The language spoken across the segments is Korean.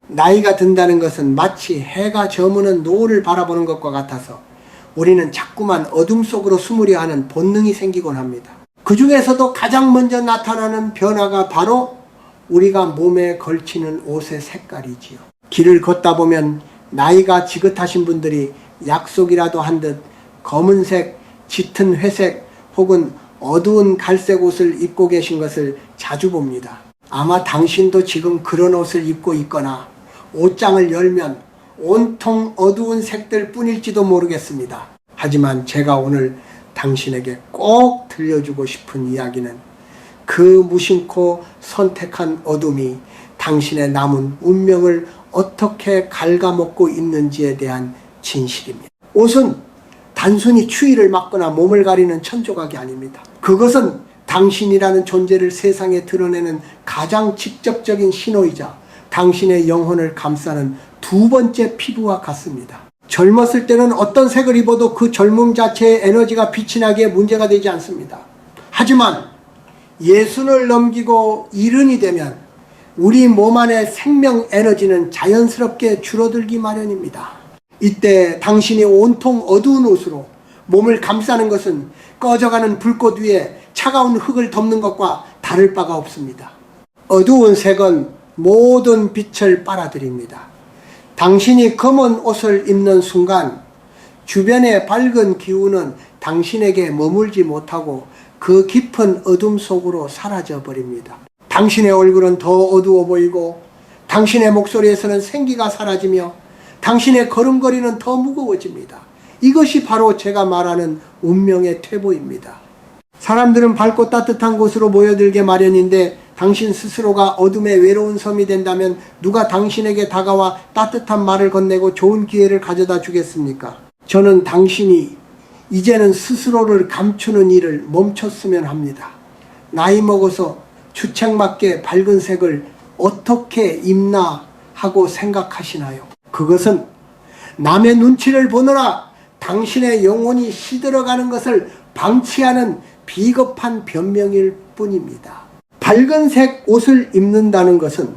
나이가 든다는 것은 마치 해가 저무는 노을을 바라보는 것과 같아서 우리는 자꾸만 어둠 속으로 숨으려 하는 본능이 생기곤 합니다. 그 중에서도 가장 먼저 나타나는 변화가 바로 우리가 몸에 걸치는 옷의 색깔이지요. 길을 걷다 보면 나이가 지긋하신 분들이 약속이라도 한 듯 검은색, 짙은 회색 혹은 어두운 갈색 옷을 입고 계신 것을 자주 봅니다. 아마 당신도 지금 그런 옷을 입고 있거나 옷장을 열면 온통 어두운 색들 뿐일지도 모르겠습니다. 하지만 제가 오늘 당신에게 꼭 들려주고 싶은 이야기는 그 무심코 선택한 어둠이 당신의 남은 운명을 어떻게 갉아먹고 있는지에 대한 진실입니다. 옷은 단순히 추위를 막거나 몸을 가리는 천조각이 아닙니다. 그것은 당신이라는 존재를 세상에 드러내는 가장 직접적인 신호이자 당신의 영혼을 감싸는 두 번째 피부와 같습니다. 젊었을 때는 어떤 색을 입어도 그 젊음 자체의 에너지가 빛이 나기에 문제가 되지 않습니다. 하지만 예순을 넘기고 이른이 되면 우리 몸 안의 생명 에너지는 자연스럽게 줄어들기 마련입니다. 이때 당신이 온통 어두운 옷으로 몸을 감싸는 것은 꺼져가는 불꽃 위에 차가운 흙을 덮는 것과 다를 바가 없습니다. 어두운 색은 모든 빛을 빨아들입니다. 당신이 검은 옷을 입는 순간 주변의 밝은 기운은 당신에게 머물지 못하고 그 깊은 어둠 속으로 사라져 버립니다. 당신의 얼굴은 더 어두워 보이고 당신의 목소리에서는 생기가 사라지며 당신의 걸음걸이는 더 무거워집니다. 이것이 바로 제가 말하는 운명의 퇴보입니다. 사람들은 밝고 따뜻한 곳으로 모여들게 마련인데 당신 스스로가 어둠의 외로운 섬이 된다면 누가 당신에게 다가와 따뜻한 말을 건네고 좋은 기회를 가져다 주겠습니까? 저는 당신이 이제는 스스로를 감추는 일을 멈췄으면 합니다. 나이 먹어서 주책맞게 밝은 색을 어떻게 입나 하고 생각하시나요? 그것은 남의 눈치를 보느라 당신의 영혼이 시들어가는 것을 방치하는 비겁한 변명일 뿐입니다. 밝은색 옷을 입는다는 것은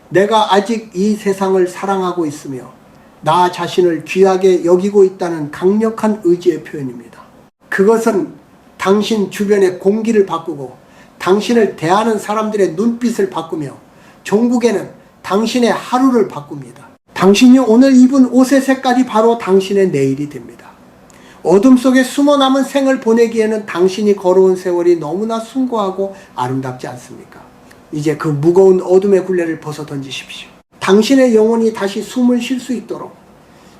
내가 아직 이 세상을 사랑하고 있으며 나 자신을 귀하게 여기고 있다는 강력한 의지의 표현입니다. 그것은 당신 주변의 공기를 바꾸고 당신을 대하는 사람들의 눈빛을 바꾸며 종국에는 당신의 하루를 바꿉니다. 당신이 오늘 입은 옷의 색깔이 바로 당신의 내일이 됩니다. 어둠 속에 숨어 남은 생을 보내기에는 당신이 걸어온 세월이 너무나 숭고하고 아름답지 않습니까? 이제 그 무거운 어둠의 굴레를 벗어 던지십시오. 당신의 영혼이 다시 숨을 쉴 수 있도록,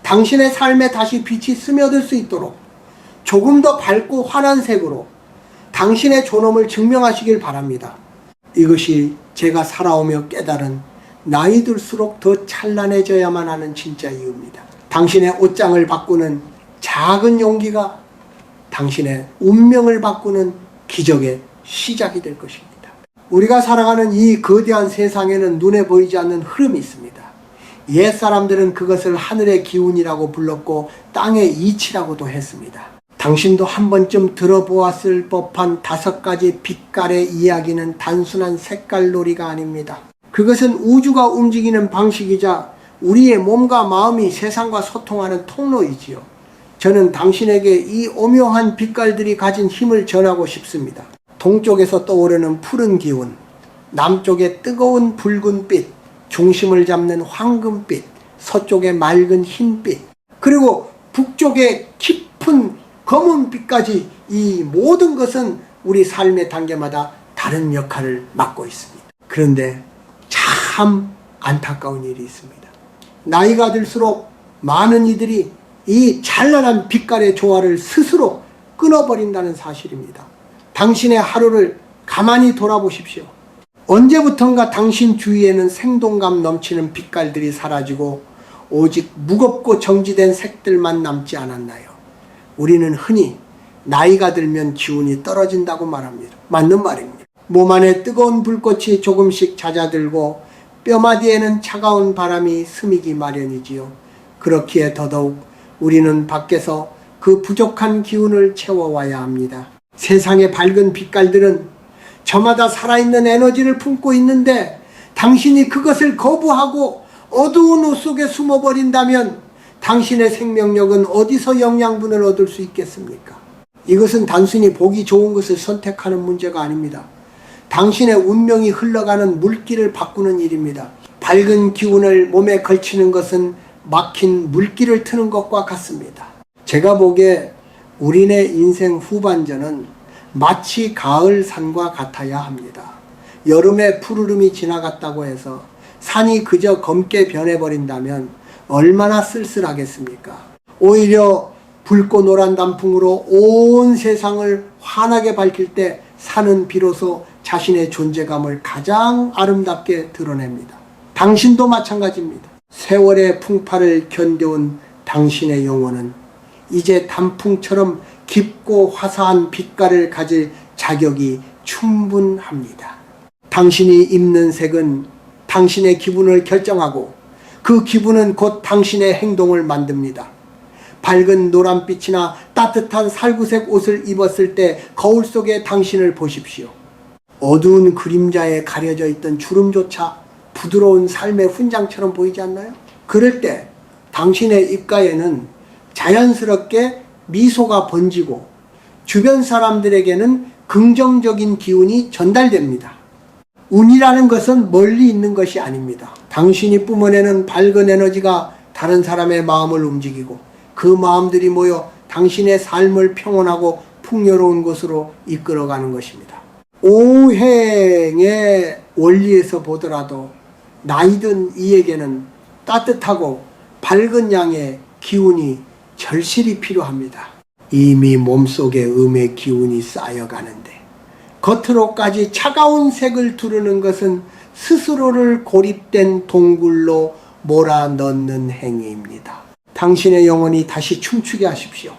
당신의 삶에 다시 빛이 스며들 수 있도록 조금 더 밝고 환한 색으로 당신의 존엄을 증명하시길 바랍니다. 이것이 제가 살아오며 깨달은 나이 들수록 더 찬란해져야만 하는 진짜 이유입니다. 당신의 옷장을 바꾸는 작은 용기가 당신의 운명을 바꾸는 기적의 시작이 될 것입니다. 우리가 살아가는 이 거대한 세상에는 눈에 보이지 않는 흐름이 있습니다. 옛 사람들은 그것을 하늘의 기운이라고 불렀고 땅의 이치라고도 했습니다. 당신도 한 번쯤 들어보았을 법한 5가지 빛깔의 이야기는 단순한 색깔놀이가 아닙니다. 그것은 우주가 움직이는 방식이자 우리의 몸과 마음이 세상과 소통하는 통로이지요. 저는 당신에게 이 오묘한 빛깔들이 가진 힘을 전하고 싶습니다. 동쪽에서 떠오르는 푸른 기운, 남쪽의 뜨거운 붉은빛, 중심을 잡는 황금빛, 서쪽의 맑은 흰빛, 그리고 북쪽의 깊은 검은빛까지 이 모든 것은 우리 삶의 단계마다 다른 역할을 맡고 있습니다. 그런데 참 안타까운 일이 있습니다. 나이가 들수록 많은 이들이 이 찬란한 빛깔의 조화를 스스로 끊어버린다는 사실입니다. 당신의 하루를 가만히 돌아보십시오. 언제부턴가 당신 주위에는 생동감 넘치는 빛깔들이 사라지고 오직 무겁고 정지된 색들만 남지 않았나요? 우리는 흔히 나이가 들면 기운이 떨어진다고 말합니다. 맞는 말입니다. 몸 안에 뜨거운 불꽃이 조금씩 잦아들고 뼈마디에는 차가운 바람이 스미기 마련이지요. 그렇기에 더더욱 우리는 밖에서 그 부족한 기운을 채워와야 합니다. 세상의 밝은 빛깔들은 저마다 살아있는 에너지를 품고 있는데 당신이 그것을 거부하고 어두운 옷 속에 숨어버린다면 당신의 생명력은 어디서 영양분을 얻을 수 있겠습니까? 이것은 단순히 보기 좋은 것을 선택하는 문제가 아닙니다. 당신의 운명이 흘러가는 물길을 바꾸는 일입니다. 밝은 기운을 몸에 걸치는 것은 막힌 물길을 트는 것과 같습니다. 제가 보기에 우리네 인생 후반전은 마치 가을 산과 같아야 합니다. 여름에 푸르름이 지나갔다고 해서 산이 그저 검게 변해버린다면 얼마나 쓸쓸하겠습니까? 오히려 붉고 노란 단풍으로 온 세상을 환하게 밝힐 때 산은 비로소 자신의 존재감을 가장 아름답게 드러냅니다. 당신도 마찬가지입니다. 세월의 풍파를 견뎌온 당신의 영혼은 이제 단풍처럼 깊고 화사한 빛깔을 가질 자격이 충분합니다. 당신이 입는 색은 당신의 기분을 결정하고 그 기분은 곧 당신의 행동을 만듭니다. 밝은 노란빛이나 따뜻한 살구색 옷을 입었을 때 거울 속에 당신을 보십시오. 어두운 그림자에 가려져 있던 주름조차 부드러운 삶의 훈장처럼 보이지 않나요? 그럴 때 당신의 입가에는 자연스럽게 미소가 번지고 주변 사람들에게는 긍정적인 기운이 전달됩니다. 운이라는 것은 멀리 있는 것이 아닙니다. 당신이 뿜어내는 밝은 에너지가 다른 사람의 마음을 움직이고 그 마음들이 모여 당신의 삶을 평온하고 풍요로운 곳으로 이끌어가는 것입니다. 오행의 원리에서 보더라도 나이든 이에게는 따뜻하고 밝은 양의 기운이 절실히 필요합니다. 이미 몸속에 음의 기운이 쌓여가는데 겉으로까지 차가운 색을 두르는 것은 스스로를 고립된 동굴로 몰아넣는 행위입니다. 당신의 영혼이 다시 춤추게 하십시오.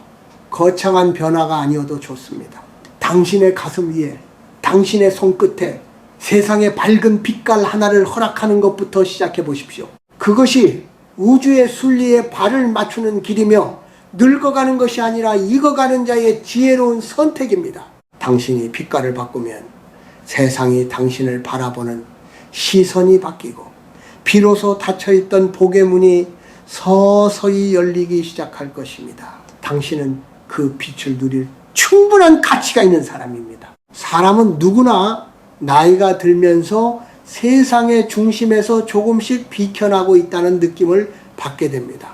거창한 변화가 아니어도 좋습니다. 당신의 가슴 위에, 당신의 손끝에 세상의 밝은 빛깔 하나를 허락하는 것부터 시작해 보십시오. 그것이 우주의 순리에 발을 맞추는 길이며 늙어가는 것이 아니라 익어가는 자의 지혜로운 선택입니다. 당신이 빛깔을 바꾸면 세상이 당신을 바라보는 시선이 바뀌고 비로소 닫혀있던 복의 문이 서서히 열리기 시작할 것입니다. 당신은 그 빛을 누릴 충분한 가치가 있는 사람입니다. 사람은 누구나 나이가 들면서 세상의 중심에서 조금씩 비켜나고 있다는 느낌을 받게 됩니다.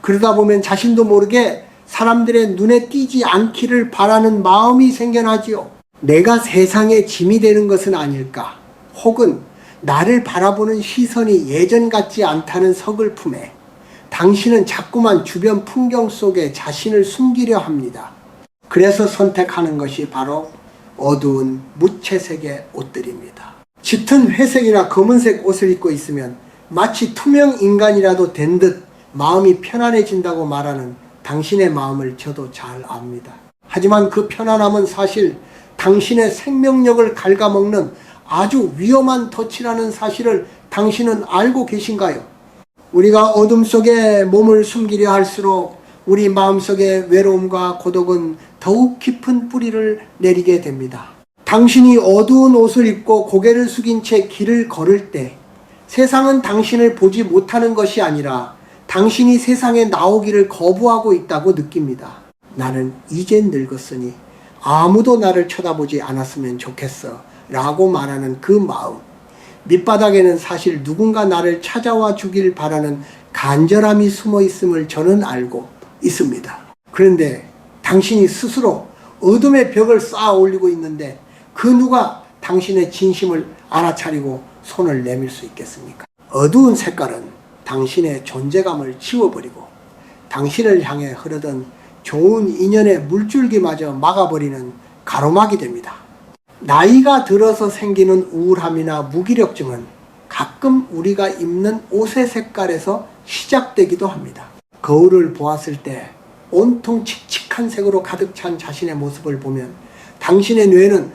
그러다 보면 자신도 모르게 사람들의 눈에 띄지 않기를 바라는 마음이 생겨나지요. 내가 세상의 짐이 되는 것은 아닐까? 혹은 나를 바라보는 시선이 예전 같지 않다는 서글픔에 당신은 자꾸만 주변 풍경 속에 자신을 숨기려 합니다. 그래서 선택하는 것이 바로 어두운 무채색의 옷들입니다. 짙은 회색이나 검은색 옷을 입고 있으면 마치 투명 인간이라도 된 듯 마음이 편안해진다고 말하는 당신의 마음을 저도 잘 압니다. 하지만 그 편안함은 사실 당신의 생명력을 갉아먹는 아주 위험한 덫이라는 사실을 당신은 알고 계신가요? 우리가 어둠 속에 몸을 숨기려 할수록 우리 마음속의 외로움과 고독은 더욱 깊은 뿌리를 내리게 됩니다. 당신이 어두운 옷을 입고 고개를 숙인 채 길을 걸을 때 세상은 당신을 보지 못하는 것이 아니라 당신이 세상에 나오기를 거부하고 있다고 느낍니다. 나는 이젠 늙었으니 아무도 나를 쳐다보지 않았으면 좋겠어 라고 말하는 그 마음, 밑바닥에는 사실 누군가 나를 찾아와 주길 바라는 간절함이 숨어 있음을 저는 알고 있습니다. 그런데 당신이 스스로 어둠의 벽을 쌓아 올리고 있는데 그 누가 당신의 진심을 알아차리고 손을 내밀 수 있겠습니까? 어두운 색깔은 당신의 존재감을 지워버리고 당신을 향해 흐르던 좋은 인연의 물줄기마저 막아버리는 가로막이 됩니다. 나이가 들어서 생기는 우울함이나 무기력증은 가끔 우리가 입는 옷의 색깔에서 시작되기도 합니다. 거울을 보았을 때 온통 칙칙한 색으로 가득 찬 자신의 모습을 보면 당신의 뇌는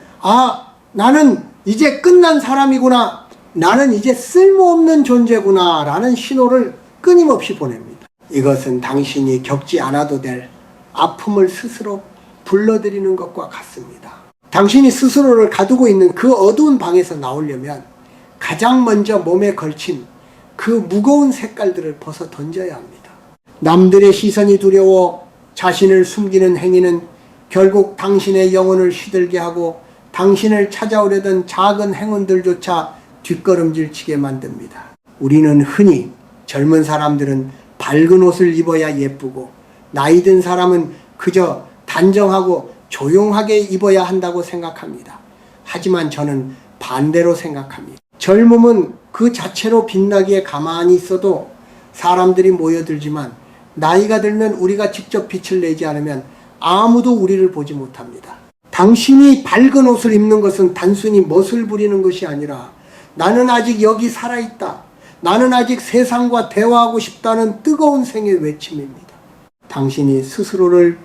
나는 이제 끝난 사람이구나, 나는 이제 쓸모없는 존재구나 라는 신호를 끊임없이 보냅니다. 이것은 당신이 겪지 않아도 될 아픔을 스스로 불러들이는 것과 같습니다. 당신이 스스로를 가두고 있는 그 어두운 방에서 나오려면 가장 먼저 몸에 걸친 그 무거운 색깔들을 벗어 던져야 합니다. 남들의 시선이 두려워 자신을 숨기는 행위는 결국 당신의 영혼을 시들게 하고 당신을 찾아오려던 작은 행운들조차 뒷걸음질 치게 만듭니다. 우리는 흔히 젊은 사람들은 밝은 옷을 입어야 예쁘고 나이 든 사람은 그저 단정하고 조용하게 입어야 한다고 생각합니다. 하지만 저는 반대로 생각합니다. 젊음은 그 자체로 빛나기에 가만히 있어도 사람들이 모여들지만 나이가 들면 우리가 직접 빛을 내지 않으면 아무도 우리를 보지 못합니다. 당신이 밝은 옷을 입는 것은 단순히 멋을 부리는 것이 아니라 나는 아직 여기 살아있다. 나는 아직 세상과 대화하고 싶다는 뜨거운 생의 외침입니다. 당신이 스스로를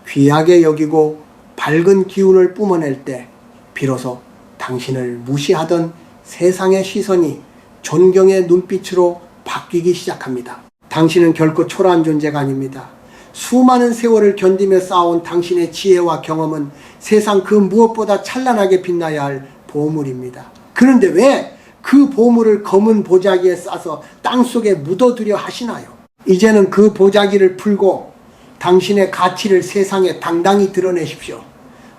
귀하게 여기고 밝은 기운을 뿜어낼 때 비로소 당신을 무시하던 세상의 시선이 존경의 눈빛으로 바뀌기 시작합니다. 당신은 결코 초라한 존재가 아닙니다. 수많은 세월을 견디며 쌓아온 당신의 지혜와 경험은 세상 그 무엇보다 찬란하게 빛나야 할 보물입니다. 그런데 왜 그 보물을 검은 보자기에 싸서 땅속에 묻어두려 하시나요? 이제는 그 보자기를 풀고 당신의 가치를 세상에 당당히 드러내십시오.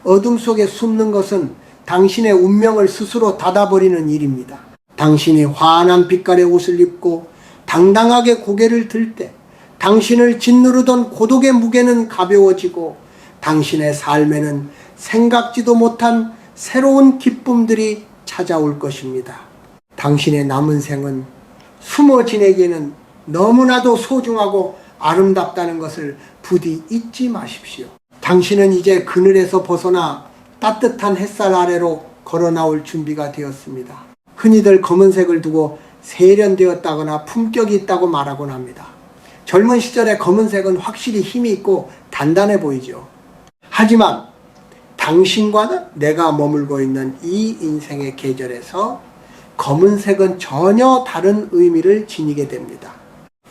어둠 속에 숨는 것은 당신의 운명을 스스로 닫아버리는 일입니다. 당신이 환한 빛깔의 옷을 입고 당당하게 고개를 들 때 당신을 짓누르던 고독의 무게는 가벼워지고 당신의 삶에는 생각지도 못한 새로운 기쁨들이 찾아올 것입니다. 당신의 남은 생은 숨어 지내기에는 너무나도 소중하고 아름답다는 것을 부디 잊지 마십시오. 당신은 이제 그늘에서 벗어나 따뜻한 햇살 아래로 걸어 나올 준비가 되었습니다. 흔히들 검은색을 두고 세련되었다거나 품격이 있다고 말하곤 합니다. 젊은 시절의 검은색은 확실히 힘이 있고 단단해 보이죠. 하지만 당신과 내가 머물고 있는 이 인생의 계절에서 검은색은 전혀 다른 의미를 지니게 됩니다.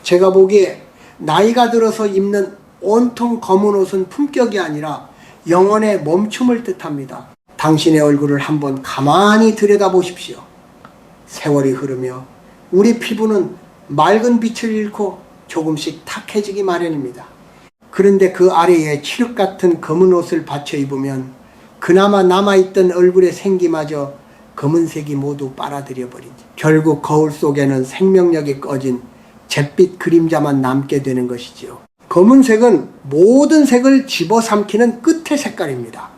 제가 보기에 나이가 들어서 입는 온통 검은 옷은 품격이 아니라 영혼의 멈춤을 뜻합니다. 당신의 얼굴을 한번 가만히 들여다보십시오. 세월이 흐르며 우리 피부는 맑은 빛을 잃고 조금씩 탁해지기 마련입니다. 그런데 그 아래에 칠흑 같은 검은 옷을 받쳐 입으면 그나마 남아있던 얼굴의 생기마저 검은색이 모두 빨아들여 버리죠. 결국 거울 속에는 생명력이 꺼진 잿빛 그림자만 남게 되는 것이지요. 검은색은 모든 색을 집어삼키는 끝의 색깔입니다.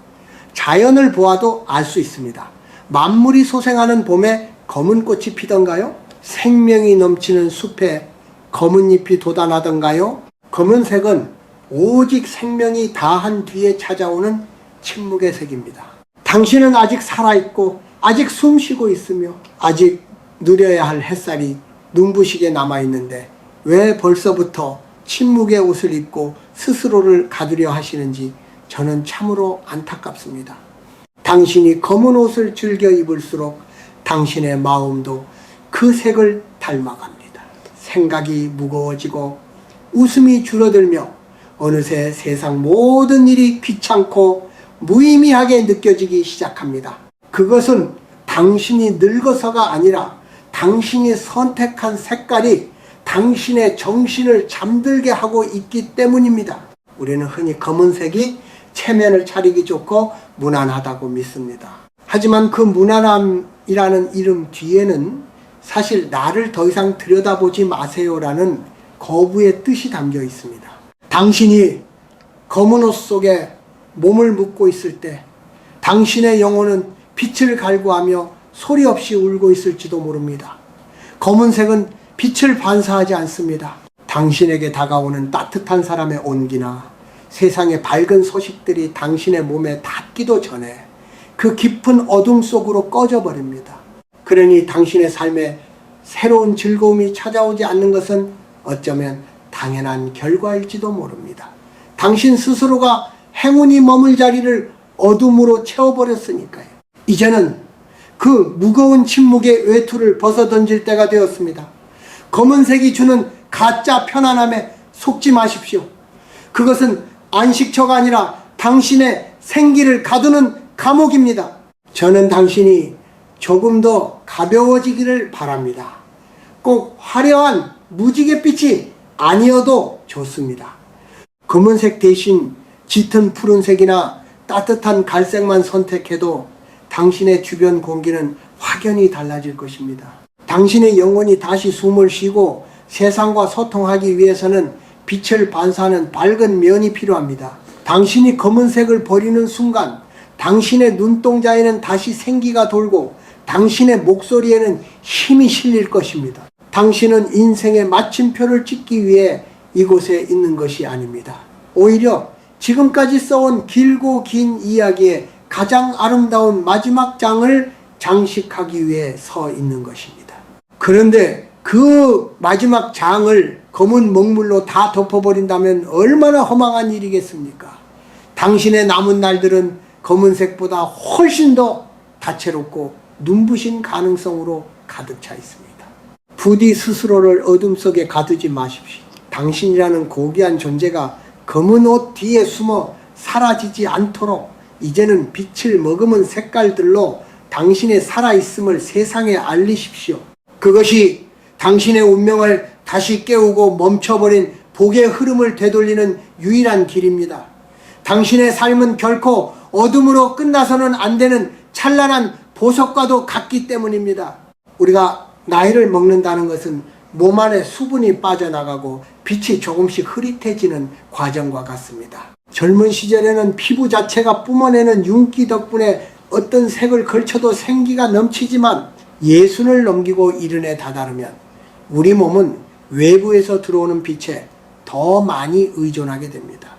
자연을 보아도 알 수 있습니다. 만물이 소생하는 봄에 검은 꽃이 피던가요? 생명이 넘치는 숲에 검은 잎이 돋아나던가요? 검은색은 오직 생명이 다한 뒤에 찾아오는 침묵의 색입니다. 당신은 아직 살아있고 아직 숨쉬고 있으며 아직 누려야 할 햇살이 눈부시게 남아있는데 왜 벌써부터 침묵의 옷을 입고 스스로를 가두려 하시는지 저는 참으로 안타깝습니다. 당신이 검은 옷을 즐겨 입을수록 당신의 마음도 그 색을 닮아갑니다. 생각이 무거워지고 웃음이 줄어들며 어느새 세상 모든 일이 귀찮고 무의미하게 느껴지기 시작합니다. 그것은 당신이 늙어서가 아니라 당신이 선택한 색깔이 당신의 정신을 잠들게 하고 있기 때문입니다. 우리는 흔히 검은색이 체면을 차리기 좋고 무난하다고 믿습니다. 하지만 그 무난함이라는 이름 뒤에는 사실 나를 더 이상 들여다보지 마세요라는 거부의 뜻이 담겨 있습니다. 당신이 검은 옷 속에 몸을 묻고 있을 때 당신의 영혼은 빛을 갈구하며 소리 없이 울고 있을지도 모릅니다. 검은색은 빛을 반사하지 않습니다. 당신에게 다가오는 따뜻한 사람의 온기나 세상의 밝은 소식들이 당신의 몸에 닿기도 전에 그 깊은 어둠 속으로 꺼져버립니다. 그러니 당신의 삶에 새로운 즐거움이 찾아오지 않는 것은 어쩌면 당연한 결과일지도 모릅니다. 당신 스스로가 행운이 머물 자리를 어둠으로 채워버렸으니까요. 이제는 그 무거운 침묵의 외투를 벗어던질 때가 되었습니다. 검은색이 주는 가짜 편안함에 속지 마십시오. 그것은 안식처가 아니라 당신의 생기를 가두는 감옥입니다. 저는 당신이 조금 더 가벼워지기를 바랍니다. 꼭 화려한 무지갯빛이 아니어도 좋습니다. 검은색 대신 짙은 푸른색이나 따뜻한 갈색만 선택해도 당신의 주변 공기는 확연히 달라질 것입니다. 당신의 영혼이 다시 숨을 쉬고 세상과 소통하기 위해서는 빛을 반사하는 밝은 면이 필요합니다. 당신이 검은색을 버리는 순간 당신의 눈동자에는 다시 생기가 돌고 당신의 목소리에는 힘이 실릴 것입니다. 당신은 인생의 마침표를 찍기 위해 이곳에 있는 것이 아닙니다. 오히려 지금까지 써온 길고 긴 이야기의 가장 아름다운 마지막 장을 장식하기 위해 서 있는 것입니다. 그런데 그 마지막 장을 검은 먹물로 다 덮어버린다면 얼마나 허망한 일이겠습니까? 당신의 남은 날들은 검은색보다 훨씬 더 다채롭고 눈부신 가능성으로 가득 차 있습니다. 부디 스스로를 어둠 속에 가두지 마십시오. 당신이라는 고귀한 존재가 검은 옷 뒤에 숨어 사라지지 않도록 이제는 빛을 머금은 색깔들로 당신의 살아있음을 세상에 알리십시오. 그것이 당신의 운명을 다시 깨우고 멈춰버린 복의 흐름을 되돌리는 유일한 길입니다. 당신의 삶은 결코 어둠으로 끝나서는 안 되는 찬란한 보석과도 같기 때문입니다. 우리가 나이를 먹는다는 것은 몸 안에 수분이 빠져나가고 빛이 조금씩 흐릿해지는 과정과 같습니다. 젊은 시절에는 피부 자체가 뿜어내는 윤기 덕분에 어떤 색을 걸쳐도 생기가 넘치지만 예순을 넘기고 이른에 다다르면 우리 몸은 외부에서 들어오는 빛에 더 많이 의존하게 됩니다.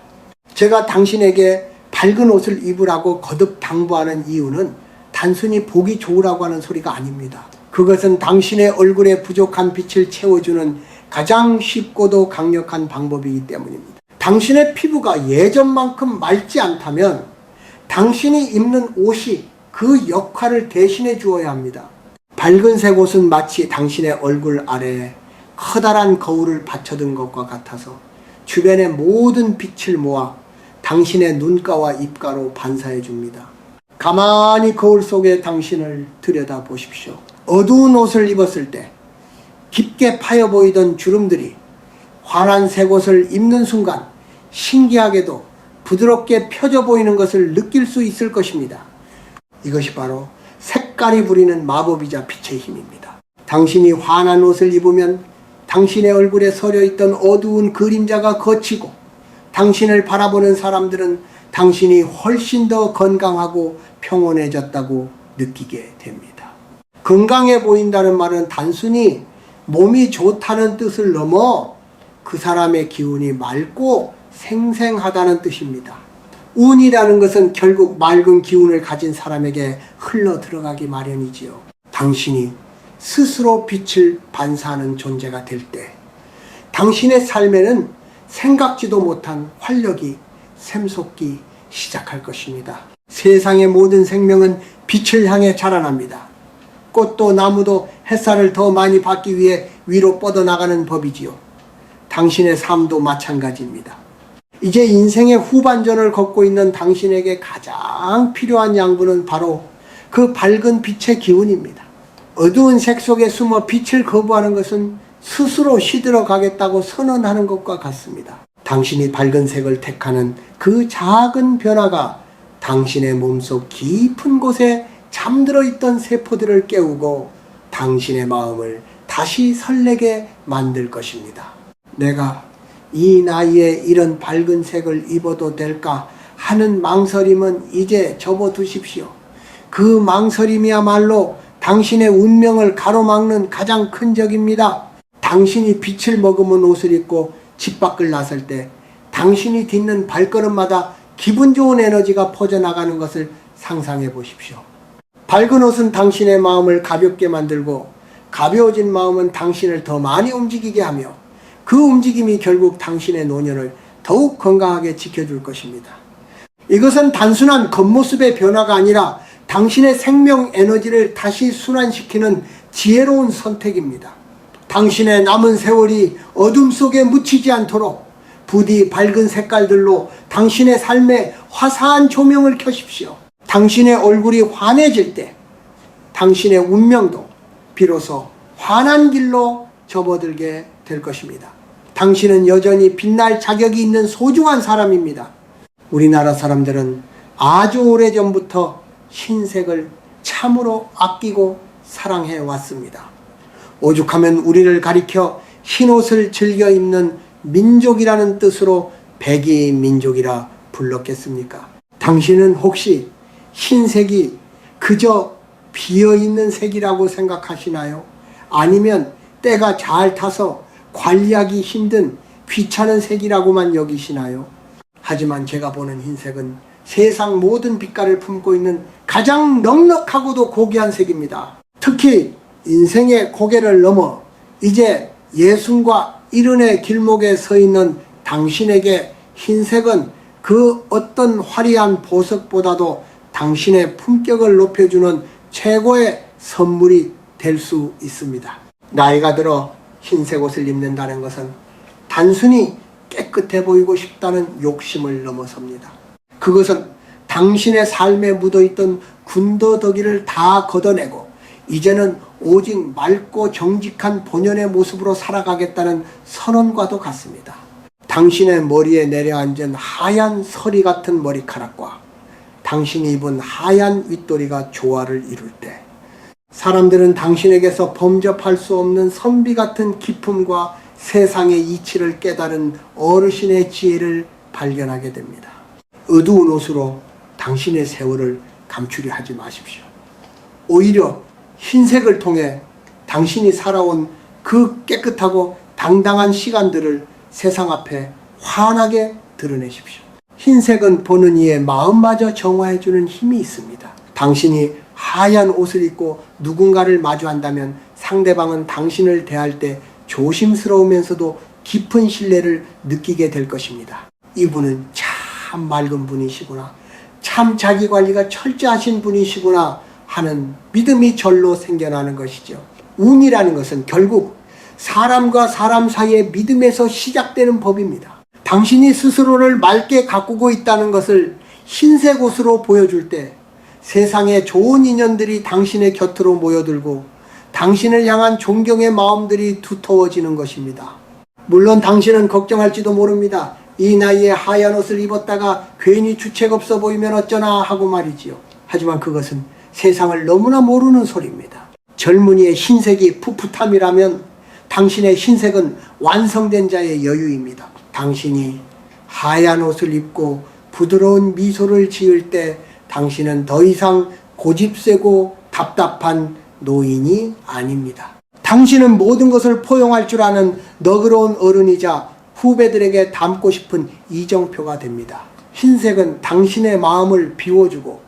제가 당신에게 밝은 옷을 입으라고 거듭 당부하는 이유는 단순히 보기 좋으라고 하는 소리가 아닙니다. 그것은 당신의 얼굴에 부족한 빛을 채워주는 가장 쉽고도 강력한 방법이기 때문입니다. 당신의 피부가 예전만큼 맑지 않다면 당신이 입는 옷이 그 역할을 대신해 주어야 합니다. 밝은색 옷은 마치 당신의 얼굴 아래에 커다란 거울을 받쳐둔 것과 같아서 주변의 모든 빛을 모아 당신의 눈가와 입가로 반사해 줍니다. 가만히 거울 속에 당신을 들여다 보십시오. 어두운 옷을 입었을 때 깊게 파여 보이던 주름들이 환한 색 옷을 입는 순간 신기하게도 부드럽게 펴져 보이는 것을 느낄 수 있을 것입니다. 이것이 바로 색깔이 부리는 마법이자 빛의 힘입니다. 당신이 환한 옷을 입으면 당신의 얼굴에 서려 있던 어두운 그림자가 걷히고 당신을 바라보는 사람들은 당신이 훨씬 더 건강하고 평온해졌다고 느끼게 됩니다. 건강해 보인다는 말은 단순히 몸이 좋다는 뜻을 넘어 그 사람의 기운이 맑고 생생하다는 뜻입니다. 운이라는 것은 결국 맑은 기운을 가진 사람에게 흘러 들어가기 마련이지요. 당신이 스스로 빛을 반사하는 존재가 될 때 당신의 삶에는 생각지도 못한 활력이 샘솟기 시작할 것입니다. 세상의 모든 생명은 빛을 향해 자라납니다. 꽃도 나무도 햇살을 더 많이 받기 위해 위로 뻗어나가는 법이지요. 당신의 삶도 마찬가지입니다. 이제 인생의 후반전을 걷고 있는 당신에게 가장 필요한 양분은 바로 그 밝은 빛의 기운입니다. 어두운 색 속에 숨어 빛을 거부하는 것은 스스로 시들어가겠다고 선언하는 것과 같습니다. 당신이 밝은 색을 택하는 그 작은 변화가 당신의 몸속 깊은 곳에 잠들어 있던 세포들을 깨우고 당신의 마음을 다시 설레게 만들 것입니다. 내가 이 나이에 이런 밝은 색을 입어도 될까 하는 망설임은 이제 접어두십시오. 그 망설임이야말로 당신의 운명을 가로막는 가장 큰 적입니다. 당신이 빛을 머금은 옷을 입고 집 밖을 나설 때 당신이 딛는 발걸음마다 기분 좋은 에너지가 퍼져나가는 것을 상상해 보십시오. 밝은 옷은 당신의 마음을 가볍게 만들고 가벼워진 마음은 당신을 더 많이 움직이게 하며 그 움직임이 결국 당신의 노년을 더욱 건강하게 지켜줄 것입니다. 이것은 단순한 겉모습의 변화가 아니라 당신의 생명 에너지를 다시 순환시키는 지혜로운 선택입니다. 당신의 남은 세월이 어둠 속에 묻히지 않도록 부디 밝은 색깔들로 당신의 삶에 화사한 조명을 켜십시오. 당신의 얼굴이 환해질 때 당신의 운명도 비로소 환한 길로 접어들게 될 것입니다. 당신은 여전히 빛날 자격이 있는 소중한 사람입니다. 우리나라 사람들은 아주 오래전부터 흰색을 참으로 아끼고 사랑해 왔습니다. 오죽하면 우리를 가리켜 흰옷을 즐겨 입는 민족이라는 뜻으로 백이민족이라 불렀겠습니까? 당신은 혹시 흰색이 그저 비어있는 색이라고 생각하시나요? 아니면 때가 잘 타서 관리하기 힘든 귀찮은 색이라고만 여기시나요? 하지만 제가 보는 흰색은 세상 모든 빛깔을 품고 있는 가장 넉넉하고도 고귀한 색입니다. 특히 인생의 고개를 넘어 이제 예순과 이른의 길목에 서 있는 당신에게 흰색은 그 어떤 화려한 보석보다도 당신의 품격을 높여주는 최고의 선물이 될 수 있습니다. 나이가 들어 흰색 옷을 입는다는 것은 단순히 깨끗해 보이고 싶다는 욕심을 넘어섭니다. 그것은 당신의 삶에 묻어있던 군더더기를 다 걷어내고 이제는 오직 맑고 정직한 본연의 모습으로 살아가겠다는 선언과도 같습니다. 당신의 머리에 내려앉은 하얀 서리 같은 머리카락과 당신이 입은 하얀 윗도리가 조화를 이룰 때 사람들은 당신에게서 범접할 수 없는 선비 같은 기품과 세상의 이치를 깨달은 어르신의 지혜를 발견하게 됩니다. 어두운 옷으로 당신의 세월을 감추려 하지 마십시오. 오히려 흰색을 통해 당신이 살아온 그 깨끗하고 당당한 시간들을 세상 앞에 환하게 드러내십시오. 흰색은 보는 이의 마음마저 정화해주는 힘이 있습니다. 당신이 하얀 옷을 입고 누군가를 마주한다면 상대방은 당신을 대할 때 조심스러우면서도 깊은 신뢰를 느끼게 될 것입니다. 이분은 참 맑은 분이시구나, 참 자기관리가 철저하신 분이시구나 하는 믿음이 절로 생겨나는 것이죠. 운이라는 것은 결국 사람과 사람 사이의 믿음에서 시작되는 법입니다. 당신이 스스로를 맑게 가꾸고 있다는 것을 흰색 옷으로 보여줄 때 세상의 좋은 인연들이 당신의 곁으로 모여들고 당신을 향한 존경의 마음들이 두터워지는 것입니다. 물론 당신은 걱정할지도 모릅니다. 이 나이에 하얀 옷을 입었다가 괜히 주책 없어 보이면 어쩌나 하고 말이지요. 하지만 그것은 세상을 너무나 모르는 소리입니다. 젊은이의 흰색이 풋풋함이라면 당신의 흰색은 완성된 자의 여유입니다. 당신이 하얀 옷을 입고 부드러운 미소를 지을 때 당신은 더 이상 고집세고 답답한 노인이 아닙니다. 당신은 모든 것을 포용할 줄 아는 너그러운 어른이자 후배들에게 닮고 싶은 이정표가 됩니다. 흰색은 당신의 마음을 비워주고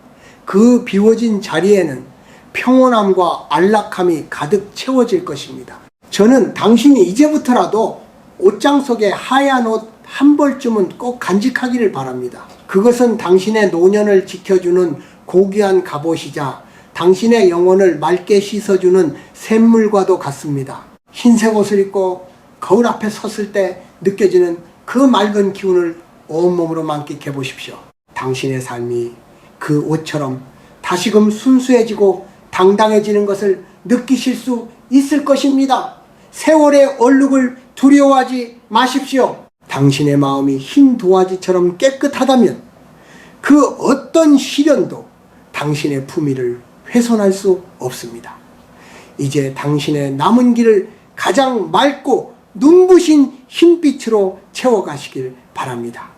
그 비워진 자리에는 평온함과 안락함이 가득 채워질 것입니다. 저는 당신이 이제부터라도 옷장 속에 하얀 옷 한 벌쯤은 꼭 간직하기를 바랍니다. 그것은 당신의 노년을 지켜주는 고귀한 갑옷이자 당신의 영혼을 맑게 씻어주는 샘물과도 같습니다. 흰색 옷을 입고 거울 앞에 섰을 때 느껴지는 그 맑은 기운을 온몸으로 만끽해 보십시오. 당신의 삶이 그 옷처럼 다시금 순수해지고 당당해지는 것을 느끼실 수 있을 것입니다. 세월의 얼룩을 두려워하지 마십시오. 당신의 마음이 흰 도화지처럼 깨끗하다면 그 어떤 시련도 당신의 품위를 훼손할 수 없습니다. 이제 당신의 남은 길을 가장 맑고 눈부신 흰빛으로 채워가시길 바랍니다.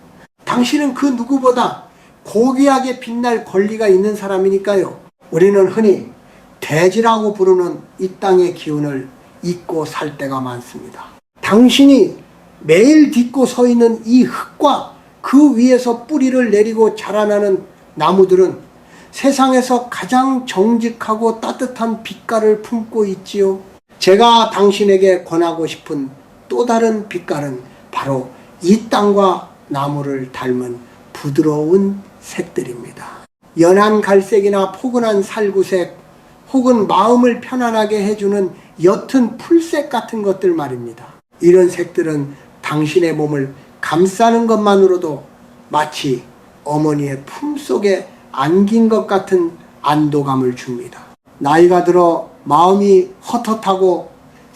당신은 그 누구보다 고귀하게 빛날 권리가 있는 사람이니까요. 우리는 흔히 대지라고 부르는 이 땅의 기운을 잊고 살 때가 많습니다. 당신이 매일 딛고 서 있는 이 흙과 그 위에서 뿌리를 내리고 자라나는 나무들은 세상에서 가장 정직하고 따뜻한 빛깔을 품고 있지요. 제가 당신에게 권하고 싶은 또 다른 빛깔은 바로 이 땅과 나무를 닮은 부드러운 색들입니다. 연한 갈색이나 포근한 살구색 혹은 마음을 편안하게 해주는 옅은 풀색 같은 것들 말입니다. 이런 색들은 당신의 몸을 감싸는 것만으로도 마치 어머니의 품속에 안긴 것 같은 안도감을 줍니다. 나이가 들어 마음이 헛헛하고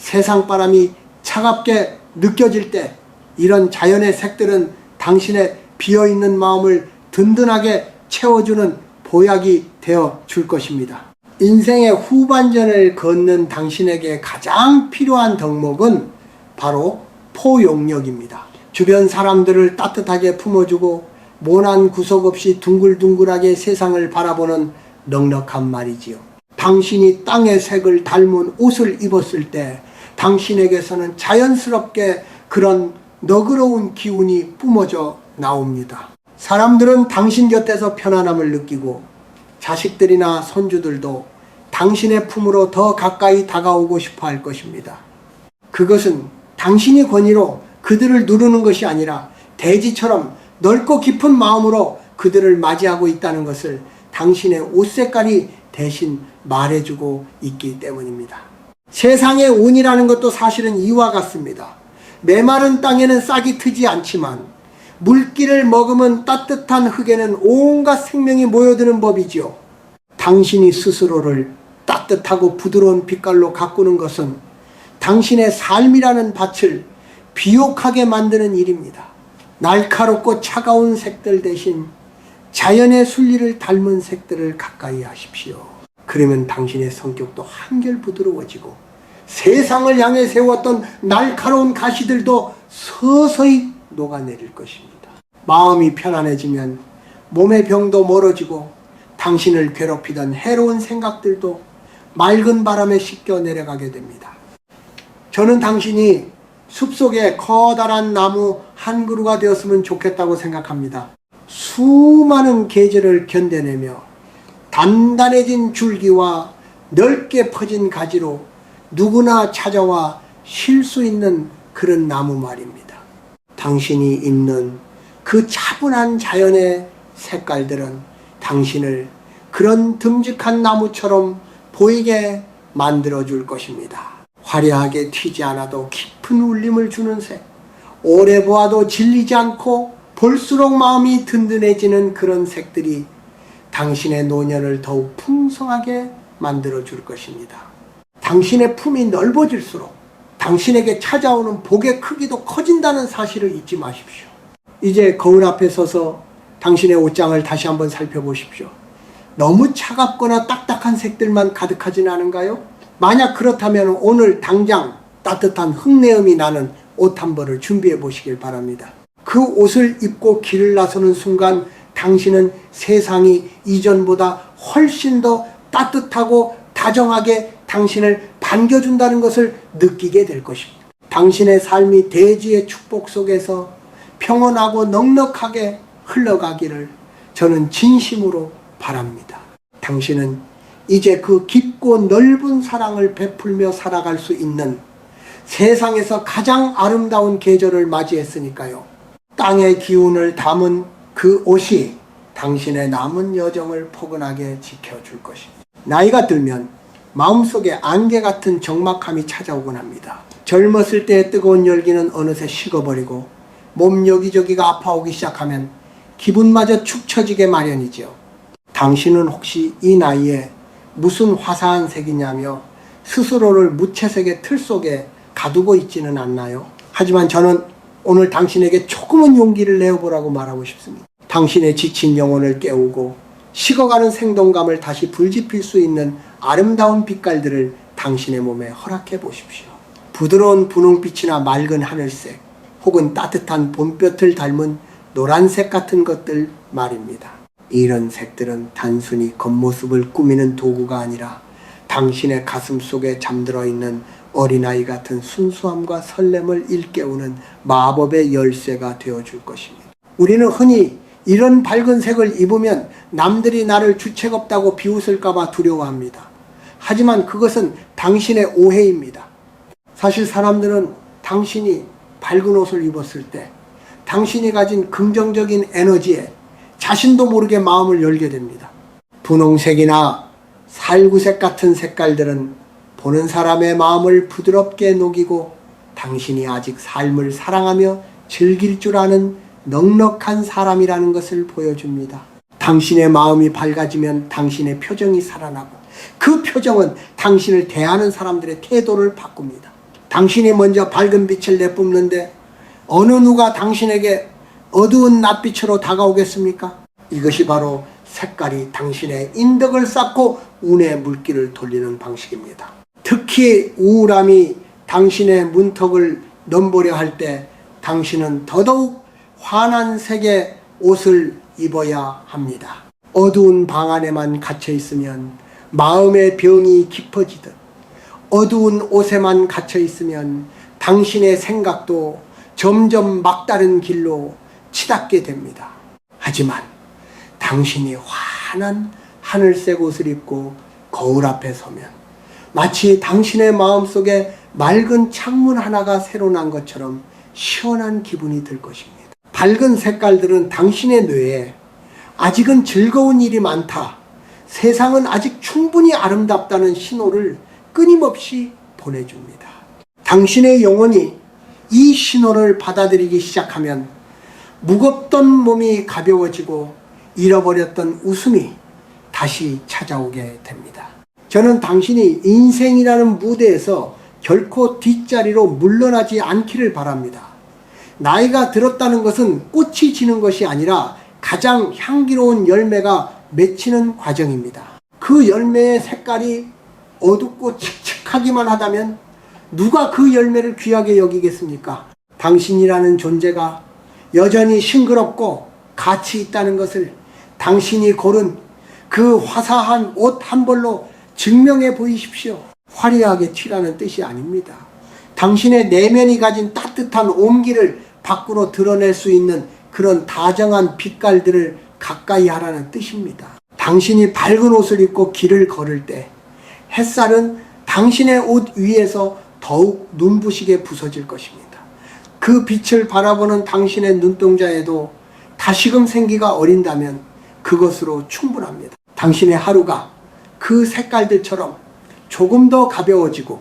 세상 바람이 차갑게 느껴질 때 이런 자연의 색들은 당신의 비어있는 마음을 든든하게 채워주는 보약이 되어 줄 것입니다. 인생의 후반전을 걷는 당신에게 가장 필요한 덕목은 바로 포용력입니다. 주변 사람들을 따뜻하게 품어주고 모난 구석 없이 둥글둥글하게 세상을 바라보는 넉넉한 말이지요. 당신이 땅의 색을 닮은 옷을 입었을 때 당신에게서는 자연스럽게 그런 너그러운 기운이 뿜어져 나옵니다. 사람들은 당신 곁에서 편안함을 느끼고 자식들이나 손주들도 당신의 품으로 더 가까이 다가오고 싶어 할 것입니다. 그것은 당신이 권위로 그들을 누르는 것이 아니라 대지처럼 넓고 깊은 마음으로 그들을 맞이하고 있다는 것을 당신의 옷 색깔이 대신 말해주고 있기 때문입니다. 세상의 운이라는 것도 사실은 이와 같습니다. 메마른 땅에는 싹이 트지 않지만 물기를 머금은 따뜻한 흙에는 온갖 생명이 모여드는 법이지요. 당신이 스스로를 따뜻하고 부드러운 빛깔로 가꾸는 것은 당신의 삶이라는 밭을 비옥하게 만드는 일입니다. 날카롭고 차가운 색들 대신 자연의 순리를 닮은 색들을 가까이 하십시오. 그러면 당신의 성격도 한결 부드러워지고 세상을 향해 세웠던 날카로운 가시들도 서서히 녹아내릴 것입니다. 마음이 편안해지면 몸의 병도 멀어지고 당신을 괴롭히던 해로운 생각들도 맑은 바람에 씻겨 내려가게 됩니다. 저는 당신이 숲속의 커다란 나무 한 그루가 되었으면 좋겠다고 생각합니다. 수많은 계절을 견뎌내며 단단해진 줄기와 넓게 퍼진 가지로 누구나 찾아와 쉴 수 있는 그런 나무 말입니다. 당신이 있는 그 차분한 자연의 색깔들은 당신을 그런 듬직한 나무처럼 보이게 만들어줄 것입니다. 화려하게 튀지 않아도 깊은 울림을 주는 색, 오래 보아도 질리지 않고 볼수록 마음이 든든해지는 그런 색들이 당신의 노년을 더욱 풍성하게 만들어줄 것입니다. 당신의 품이 넓어질수록 당신에게 찾아오는 복의 크기도 커진다는 사실을 잊지 마십시오. 이제 거울 앞에 서서 당신의 옷장을 다시 한번 살펴보십시오. 너무 차갑거나 딱딱한 색들만 가득하진 않은가요? 만약 그렇다면 오늘 당장 따뜻한 흙내음이 나는 옷 한 벌을 준비해 보시길 바랍니다. 그 옷을 입고 길을 나서는 순간 당신은 세상이 이전보다 훨씬 더 따뜻하고 다정하게 당신을 반겨준다는 것을 느끼게 될 것입니다. 당신의 삶이 대지의 축복 속에서 평온하고 넉넉하게 흘러가기를 저는 진심으로 바랍니다. 당신은 이제 그 깊고 넓은 사랑을 베풀며 살아갈 수 있는 세상에서 가장 아름다운 계절을 맞이했으니까요. 땅의 기운을 담은 그 옷이 당신의 남은 여정을 포근하게 지켜줄 것입니다. 나이가 들면 마음속에 안개 같은 적막함이 찾아오곤 합니다. 젊었을 때의 뜨거운 열기는 어느새 식어버리고 몸 여기저기가 아파오기 시작하면 기분마저 축 처지게 마련이죠. 당신은 혹시 이 나이에 무슨 화사한 색이냐며 스스로를 무채색의 틀 속에 가두고 있지는 않나요? 하지만 저는 오늘 당신에게 조금은 용기를 내어보라고 말하고 싶습니다. 당신의 지친 영혼을 깨우고 식어가는 생동감을 다시 불지필 수 있는 아름다운 빛깔들을 당신의 몸에 허락해 보십시오. 부드러운 분홍빛이나 맑은 하늘색 혹은 따뜻한 봄볕을 닮은 노란색 같은 것들 말입니다. 이런 색들은 단순히 겉모습을 꾸미는 도구가 아니라 당신의 가슴 속에 잠들어 있는 어린아이 같은 순수함과 설렘을 일깨우는 마법의 열쇠가 되어줄 것입니다. 우리는 흔히 이런 밝은 색을 입으면 남들이 나를 주책 없다고 비웃을까봐 두려워합니다. 하지만 그것은 당신의 오해입니다. 사실 사람들은 당신이 밝은 옷을 입었을 때 당신이 가진 긍정적인 에너지에 자신도 모르게 마음을 열게 됩니다. 분홍색이나 살구색 같은 색깔들은 보는 사람의 마음을 부드럽게 녹이고 당신이 아직 삶을 사랑하며 즐길 줄 아는 넉넉한 사람이라는 것을 보여줍니다. 당신의 마음이 밝아지면 당신의 표정이 살아나고 그 표정은 당신을 대하는 사람들의 태도를 바꿉니다. 당신이 먼저 밝은 빛을 내뿜는데 어느 누가 당신에게 어두운 낯빛으로 다가오겠습니까? 이것이 바로 색깔이 당신의 인덕을 쌓고 운의 물길을 돌리는 방식입니다. 특히 우울함이 당신의 문턱을 넘보려 할 때 당신은 더더욱 환한 색의 옷을 입어야 합니다. 어두운 방 안에만 갇혀 있으면 마음의 병이 깊어지듯 어두운 옷에만 갇혀 있으면 당신의 생각도 점점 막다른 길로 치닫게 됩니다. 하지만 당신이 환한 하늘색 옷을 입고 거울 앞에 서면 마치 당신의 마음속에 맑은 창문 하나가 새로 난 것처럼 시원한 기분이 들 것입니다. 밝은 색깔들은 당신의 뇌에 아직은 즐거운 일이 많다, 세상은 아직 충분히 아름답다는 신호를 끊임없이 보내줍니다. 당신의 영혼이 이 신호를 받아들이기 시작하면 무겁던 몸이 가벼워지고 잃어버렸던 웃음이 다시 찾아오게 됩니다. 저는 당신이 인생이라는 무대에서 결코 뒷자리로 물러나지 않기를 바랍니다. 나이가 들었다는 것은 꽃이 지는 것이 아니라 가장 향기로운 열매가 맺히는 과정입니다. 그 열매의 색깔이 어둡고 칙칙하기만 하다면 누가 그 열매를 귀하게 여기겠습니까? 당신이라는 존재가 여전히 싱그럽고 가치 있다는 것을 당신이 고른 그 화사한 옷 한 벌로 증명해 보이십시오. 화려하게 튀라는 뜻이 아닙니다. 당신의 내면이 가진 따뜻한 온기를 밖으로 드러낼 수 있는 그런 다정한 빛깔들을 가까이 하라는 뜻입니다. 당신이 밝은 옷을 입고 길을 걸을 때 햇살은 당신의 옷 위에서 더욱 눈부시게 부서질 것입니다. 그 빛을 바라보는 당신의 눈동자에도 다시금 생기가 어린다면 그것으로 충분합니다. 당신의 하루가 그 색깔들처럼 조금 더 가벼워지고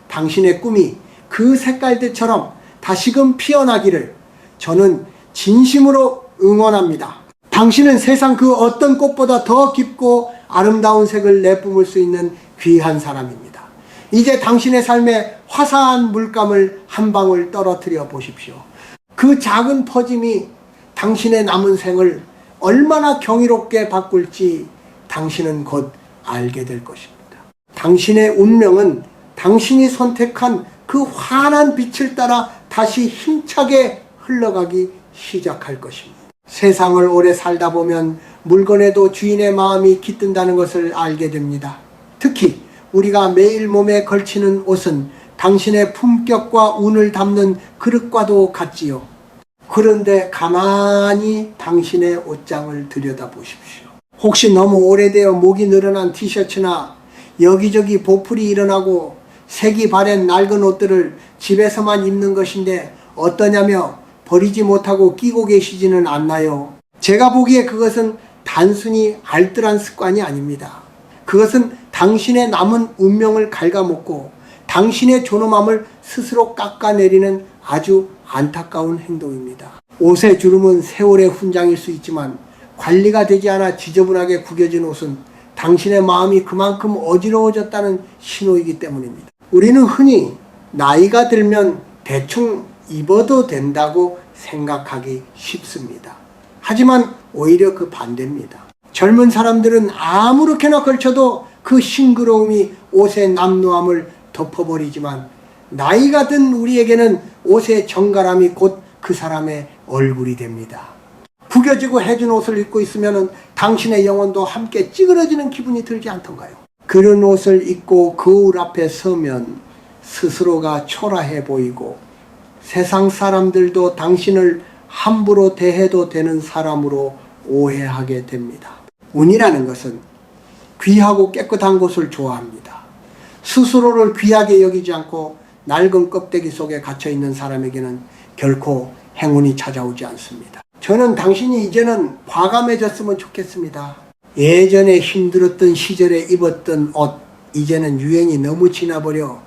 당신의 꿈이 그 색깔들처럼 다시금 피어나기를 저는 진심으로 응원합니다. 당신은 세상 그 어떤 꽃보다 더 깊고 아름다운 색을 내뿜을 수 있는 귀한 사람입니다. 이제 당신의 삶에 화사한 물감을 한 방울 떨어뜨려 보십시오. 그 작은 퍼짐이 당신의 남은 생을 얼마나 경이롭게 바꿀지 당신은 곧 알게 될 것입니다. 당신의 운명은 당신이 선택한 그 환한 빛을 따라 다시 힘차게 흘러가기 시작할 것입니다. 세상을 오래 살다 보면 물건에도 주인의 마음이 깃든다는 것을 알게 됩니다. 특히 우리가 매일 몸에 걸치는 옷은 당신의 품격과 운을 담는 그릇과도 같지요. 그런데 가만히 당신의 옷장을 들여다보십시오. 혹시 너무 오래되어 목이 늘어난 티셔츠나 여기저기 보풀이 일어나고 색이 바랜 낡은 옷들을 집에서만 입는 것인데 어떠냐며 버리지 못하고 끼고 계시지는 않나요? 제가 보기에 그것은 단순히 알뜰한 습관이 아닙니다. 그것은 당신의 남은 운명을 갉아먹고 당신의 존엄함을 스스로 깎아내리는 아주 안타까운 행동입니다. 옷의 주름은 세월의 훈장일 수 있지만 관리가 되지 않아 지저분하게 구겨진 옷은 당신의 마음이 그만큼 어지러워졌다는 신호이기 때문입니다. 우리는 흔히 나이가 들면 대충 입어도 된다고 생각하기 쉽습니다. 하지만 오히려 그 반대입니다. 젊은 사람들은 아무렇게나 걸쳐도 그 싱그러움이 옷의 남루함을 덮어버리지만 나이가 든 우리에게는 옷의 정갈함이 곧 그 사람의 얼굴이 됩니다. 구겨지고 해진 옷을 입고 있으면 당신의 영혼도 함께 찌그러지는 기분이 들지 않던가요? 그런 옷을 입고 거울 앞에 서면 스스로가 초라해 보이고 세상 사람들도 당신을 함부로 대해도 되는 사람으로 오해하게 됩니다. 운이라는 것은 귀하고 깨끗한 곳을 좋아합니다. 스스로를 귀하게 여기지 않고 낡은 껍데기 속에 갇혀있는 사람에게는 결코 행운이 찾아오지 않습니다. 저는 당신이 이제는 과감해졌으면 좋겠습니다. 예전에 힘들었던 시절에 입었던 옷, 이제는 유행이 너무 지나버려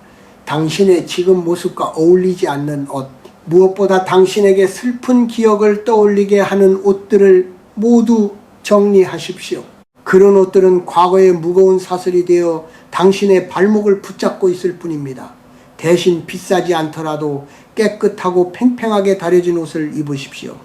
당신의 지금 모습과 어울리지 않는 옷, 무엇보다 당신에게 슬픈 기억을 떠올리게 하는 옷들을 모두 정리하십시오. 그런 옷들은 과거의 무거운 사슬이 되어 당신의 발목을 붙잡고 있을 뿐입니다. 대신 비싸지 않더라도 깨끗하고 팽팽하게 다려진 옷을 입으십시오.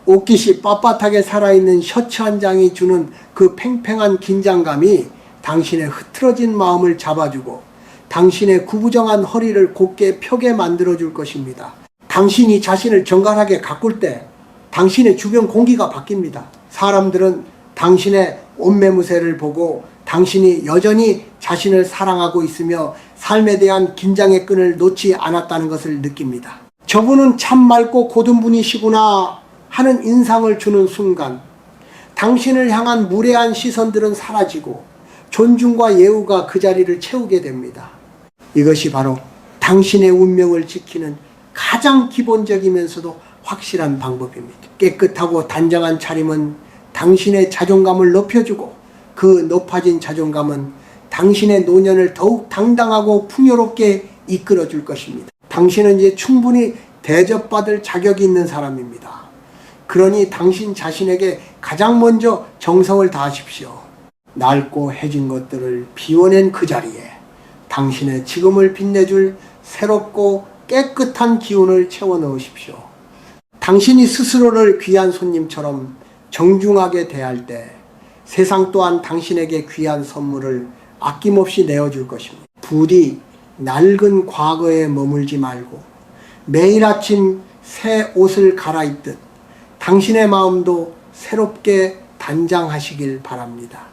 옷깃이 빳빳하게 살아있는 셔츠 한 장이 주는 그 팽팽한 긴장감이 당신의 흐트러진 마음을 잡아주고 당신의 구부정한 허리를 곧게 펴게 만들어줄 것입니다. 당신이 자신을 정갈하게 가꿀 때 당신의 주변 공기가 바뀝니다. 사람들은 당신의 옷매무새를 보고 당신이 여전히 자신을 사랑하고 있으며 삶에 대한 긴장의 끈을 놓지 않았다는 것을 느낍니다. 저분은 참 맑고 고든 분이시구나 하는 인상을 주는 순간 당신을 향한 무례한 시선들은 사라지고 존중과 예우가 그 자리를 채우게 됩니다. 이것이 바로 당신의 운명을 지키는 가장 기본적이면서도 확실한 방법입니다. 깨끗하고 단정한 차림은 당신의 자존감을 높여주고 그 높아진 자존감은 당신의 노년을 더욱 당당하고 풍요롭게 이끌어줄 것입니다. 당신은 이제 충분히 대접받을 자격이 있는 사람입니다. 그러니 당신 자신에게 가장 먼저 정성을 다하십시오. 낡고 해진 것들을 비워낸 그 자리에 당신의 지금을 빛내줄 새롭고 깨끗한 기운을 채워 넣으십시오. 당신이 스스로를 귀한 손님처럼 정중하게 대할 때 세상 또한 당신에게 귀한 선물을 아낌없이 내어줄 것입니다. 부디 낡은 과거에 머물지 말고 매일 아침 새 옷을 갈아입듯 당신의 마음도 새롭게 단장하시길 바랍니다.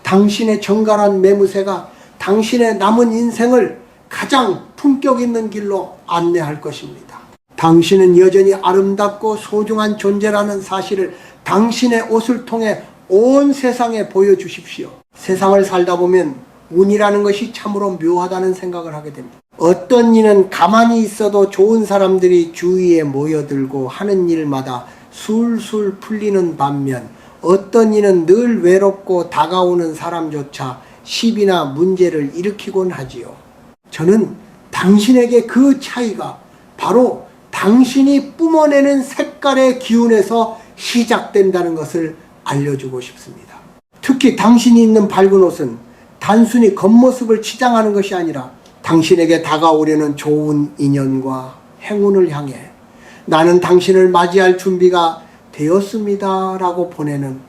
당신의 정갈한 매무새가 당신의 남은 인생을 가장 품격 있는 길로 안내할 것입니다. 당신은 여전히 아름답고 소중한 존재라는 사실을 당신의 옷을 통해 온 세상에 보여주십시오. 세상을 살다 보면 운이라는 것이 참으로 묘하다는 생각을 하게 됩니다. 어떤 이는 가만히 있어도 좋은 사람들이 주위에 모여들고 하는 일마다 술술 풀리는 반면 어떤 이는 늘 외롭고 다가오는 사람조차 시비나 문제를 일으키곤 하지요. 저는 당신에게 그 차이가 바로 당신이 뿜어내는 색깔의 기운에서 시작된다는 것을 알려주고 싶습니다. 특히 당신이 입는 밝은 옷은 단순히 겉모습을 치장하는 것이 아니라 당신에게 다가오려는 좋은 인연과 행운을 향해 나는 당신을 맞이할 준비가 되었습니다 라고 보내는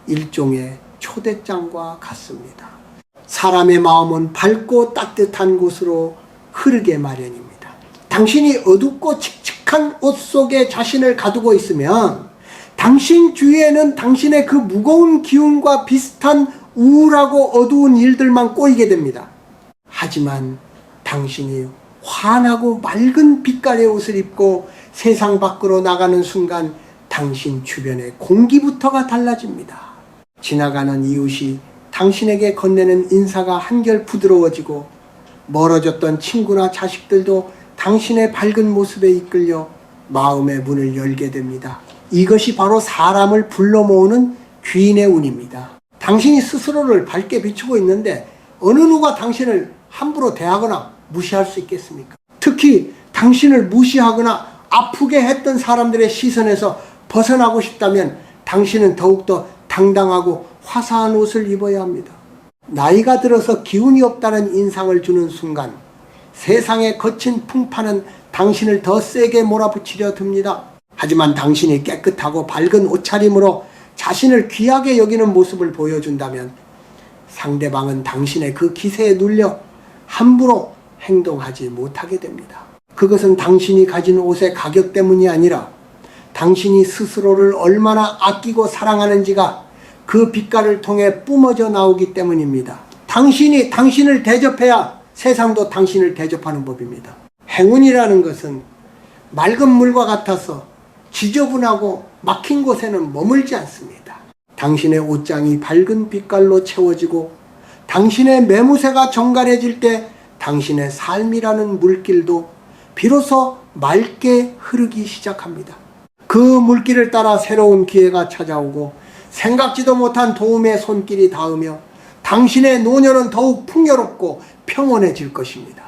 일종의 초대장과 같습니다. 사람의 마음은 밝고 따뜻한 곳으로 흐르게 마련입니다. 당신이 어둡고 칙칙한 옷 속에 자신을 가두고 있으면 당신 주위에는 당신의 그 무거운 기운과 비슷한 우울하고 어두운 일들만 꼬이게 됩니다. 하지만 당신이 환하고 맑은 빛깔의 옷을 입고 세상 밖으로 나가는 순간 당신 주변의 공기부터가 달라집니다. 지나가는 이웃이 당신에게 건네는 인사가 한결 부드러워지고 멀어졌던 친구나 자식들도 당신의 밝은 모습에 이끌려 마음의 문을 열게 됩니다. 이것이 바로 사람을 불러 모으는 귀인의 운입니다. 당신이 스스로를 밝게 비추고 있는데 어느 누가 당신을 함부로 대하거나 무시할 수 있겠습니까? 특히 당신을 무시하거나 아프게 했던 사람들의 시선에서 벗어나고 싶다면 당신은 더욱더 당당하고 화사한 옷을 입어야 합니다. 나이가 들어서 기운이 없다는 인상을 주는 순간 세상의 거친 풍파는 당신을 더 세게 몰아붙이려 듭니다. 하지만 당신이 깨끗하고 밝은 옷차림으로 자신을 귀하게 여기는 모습을 보여준다면 상대방은 당신의 그 기세에 눌려 함부로 행동하지 못하게 됩니다. 그것은 당신이 가진 옷의 가격 때문이 아니라 당신이 스스로를 얼마나 아끼고 사랑하는지가 그 빛깔을 통해 뿜어져 나오기 때문입니다. 당신이 당신을 대접해야 세상도 당신을 대접하는 법입니다. 행운이라는 것은 맑은 물과 같아서 지저분하고 막힌 곳에는 머물지 않습니다. 당신의 옷장이 밝은 빛깔로 채워지고 당신의 매무새가 정갈해질 때 당신의 삶이라는 물길도 비로소 맑게 흐르기 시작합니다. 그 물길을 따라 새로운 기회가 찾아오고 생각지도 못한 도움의 손길이 닿으며 당신의 노년은 더욱 풍요롭고 평온해질 것입니다.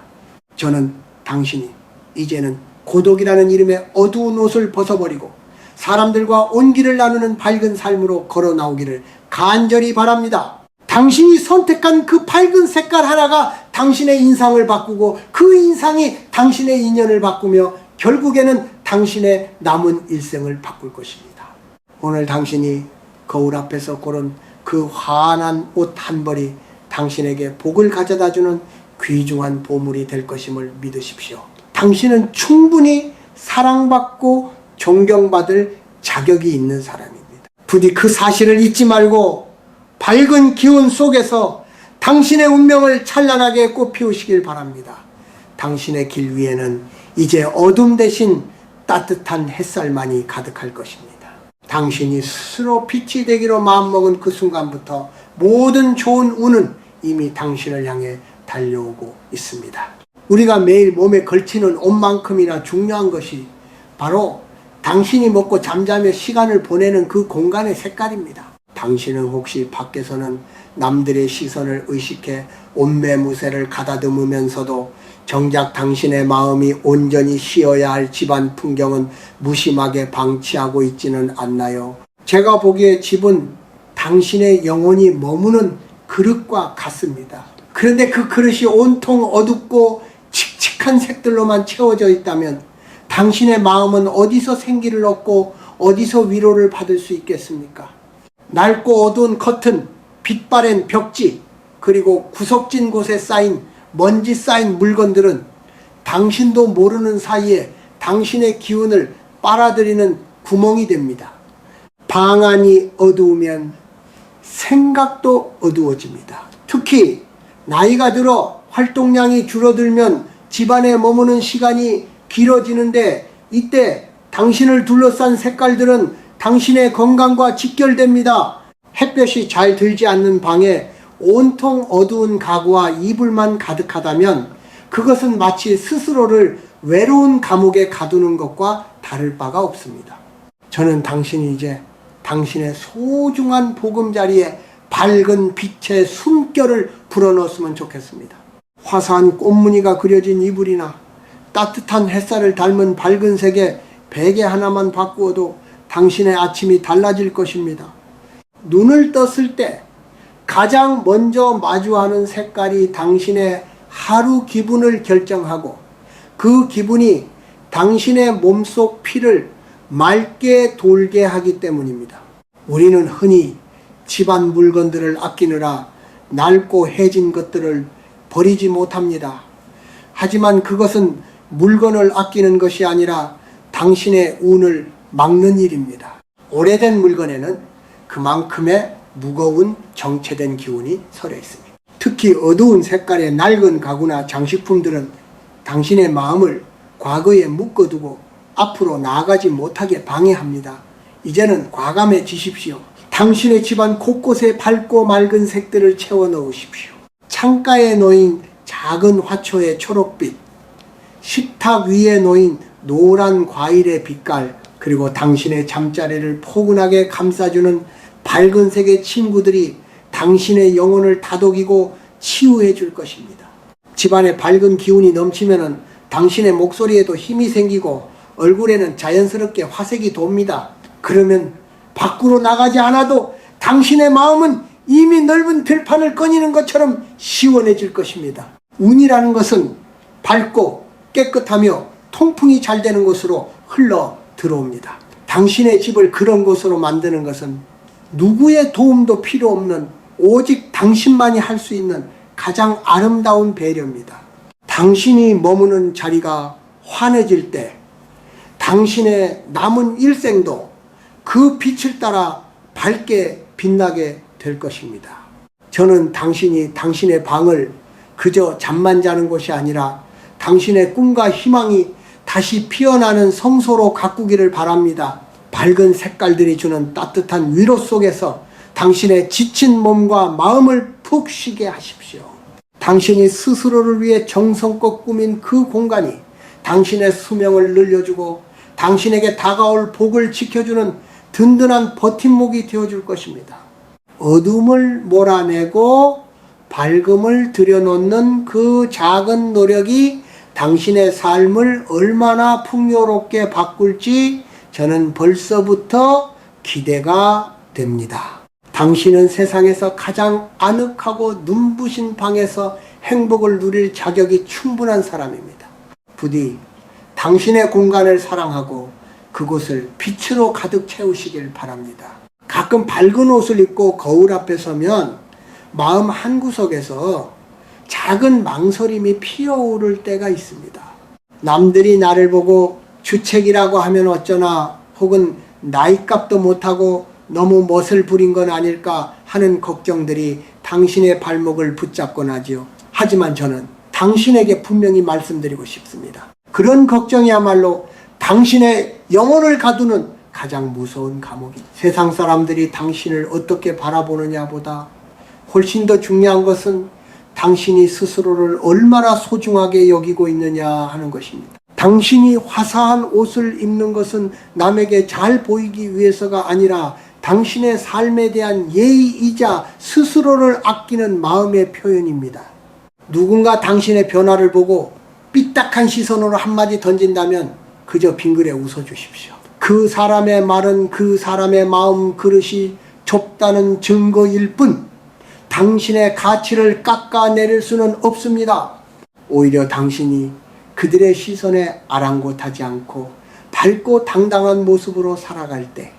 저는 당신이 이제는 고독이라는 이름의 어두운 옷을 벗어버리고 사람들과 온기를 나누는 밝은 삶으로 걸어 나오기를 간절히 바랍니다. 당신이 선택한 그 밝은 색깔 하나가 당신의 인상을 바꾸고 그 인상이 당신의 인연을 바꾸며 결국에는 당신의 남은 일생을 바꿀 것입니다. 오늘 당신이 거울 앞에서 고른 그 환한 옷 한 벌이 당신에게 복을 가져다주는 귀중한 보물이 될 것임을 믿으십시오. 당신은 충분히 사랑받고 존경받을 자격이 있는 사람입니다. 부디 그 사실을 잊지 말고 밝은 기운 속에서 당신의 운명을 찬란하게 꽃피우시길 바랍니다. 당신의 길 위에는 이제 어둠 대신 따뜻한 햇살만이 가득할 것입니다. 당신이 스스로 빛이 되기로 마음먹은 그 순간부터 모든 좋은 운은 이미 당신을 향해 달려오고 있습니다. 우리가 매일 몸에 걸치는 옷만큼이나 중요한 것이 바로 당신이 먹고 잠자며 시간을 보내는 그 공간의 색깔입니다. 당신은 혹시 밖에서는 남들의 시선을 의식해 옷매무새를 가다듬으면서도 정작 당신의 마음이 온전히 쉬어야 할 집안 풍경은 무심하게 방치하고 있지는 않나요? 제가 보기에 집은 당신의 영혼이 머무는 그릇과 같습니다. 그런데 그 그릇이 온통 어둡고 칙칙한 색들로만 채워져 있다면 당신의 마음은 어디서 생기를 얻고 어디서 위로를 받을 수 있겠습니까? 낡고 어두운 커튼, 빛바랜 벽지, 그리고 구석진 곳에 쌓인 먼지 쌓인 물건들은 당신도 모르는 사이에 당신의 기운을 빨아들이는 구멍이 됩니다. 방 안이 어두우면 생각도 어두워집니다. 특히 나이가 들어 활동량이 줄어들면 집안에 머무는 시간이 길어지는데 이때 당신을 둘러싼 색깔들은 당신의 건강과 직결됩니다. 햇볕이 잘 들지 않는 방에 온통 어두운 가구와 이불만 가득하다면 그것은 마치 스스로를 외로운 감옥에 가두는 것과 다를 바가 없습니다. 저는 당신이 이제 당신의 소중한 보금자리에 밝은 빛의 숨결을 불어넣었으면 좋겠습니다. 화사한 꽃무늬가 그려진 이불이나 따뜻한 햇살을 닮은 밝은 색의 베개 하나만 바꾸어도 당신의 아침이 달라질 것입니다. 눈을 떴을 때 가장 먼저 마주하는 색깔이 당신의 하루 기분을 결정하고 그 기분이 당신의 몸속 피를 맑게 돌게 하기 때문입니다. 우리는 흔히 집안 물건들을 아끼느라 낡고 해진 것들을 버리지 못합니다. 하지만 그것은 물건을 아끼는 것이 아니라 당신의 운을 막는 일입니다. 오래된 물건에는 그만큼의 무거운 정체된 기운이 서려 있습니다. 특히 어두운 색깔의 낡은 가구나 장식품들은 당신의 마음을 과거에 묶어두고 앞으로 나아가지 못하게 방해합니다. 이제는 과감해지십시오. 당신의 집안 곳곳에 밝고 맑은 색들을 채워 넣으십시오. 창가에 놓인 작은 화초의 초록빛, 식탁 위에 놓인 노란 과일의 빛깔, 그리고 당신의 잠자리를 포근하게 감싸주는 밝은 색의 친구들이 당신의 영혼을 다독이고 치유해 줄 것입니다. 집안에 밝은 기운이 넘치면 당신의 목소리에도 힘이 생기고 얼굴에는 자연스럽게 화색이 돕니다. 그러면 밖으로 나가지 않아도 당신의 마음은 이미 넓은 들판을 거니는 것처럼 시원해질 것입니다. 운이라는 것은 밝고 깨끗하며 통풍이 잘 되는 곳으로 흘러 들어옵니다. 당신의 집을 그런 곳으로 만드는 것은 누구의 도움도 필요 없는 오직 당신만이 할 수 있는 가장 아름다운 배려입니다. 당신이 머무는 자리가 환해질 때 당신의 남은 일생도 그 빛을 따라 밝게 빛나게 될 것입니다. 저는 당신이 당신의 방을 그저 잠만 자는 곳이 아니라 당신의 꿈과 희망이 다시 피어나는 성소로 가꾸기를 바랍니다. 밝은 색깔들이 주는 따뜻한 위로 속에서 당신의 지친 몸과 마음을 푹 쉬게 하십시오. 당신이 스스로를 위해 정성껏 꾸민 그 공간이 당신의 수명을 늘려주고 당신에게 다가올 복을 지켜주는 든든한 버팀목이 되어줄 것입니다. 어둠을 몰아내고 밝음을 들여놓는 그 작은 노력이 당신의 삶을 얼마나 풍요롭게 바꿀지 저는 벌써부터 기대가 됩니다. 당신은 세상에서 가장 아늑하고 눈부신 방에서 행복을 누릴 자격이 충분한 사람입니다. 부디 당신의 공간을 사랑하고 그곳을 빛으로 가득 채우시길 바랍니다. 가끔 밝은 옷을 입고 거울 앞에 서면 마음 한구석에서 작은 망설임이 피어오를 때가 있습니다. 남들이 나를 보고 주책이라고 하면 어쩌나, 혹은 나이값도 못하고 너무 멋을 부린 건 아닐까 하는 걱정들이 당신의 발목을 붙잡곤 하지요. 하지만 저는 당신에게 분명히 말씀드리고 싶습니다. 그런 걱정이야말로 당신의 영혼을 가두는 가장 무서운 감옥이, 세상 사람들이 당신을 어떻게 바라보느냐보다 훨씬 더 중요한 것은 당신이 스스로를 얼마나 소중하게 여기고 있느냐 하는 것입니다. 당신이 화사한 옷을 입는 것은 남에게 잘 보이기 위해서가 아니라 당신의 삶에 대한 예의이자 스스로를 아끼는 마음의 표현입니다. 누군가 당신의 변화를 보고 삐딱한 시선으로 한마디 던진다면 그저 빙그레 웃어주십시오. 그 사람의 말은 그 사람의 마음 그릇이 좁다는 증거일 뿐 당신의 가치를 깎아내릴 수는 없습니다. 오히려 당신이 그들의 시선에 아랑곳하지 않고 밝고 당당한 모습으로 살아갈 때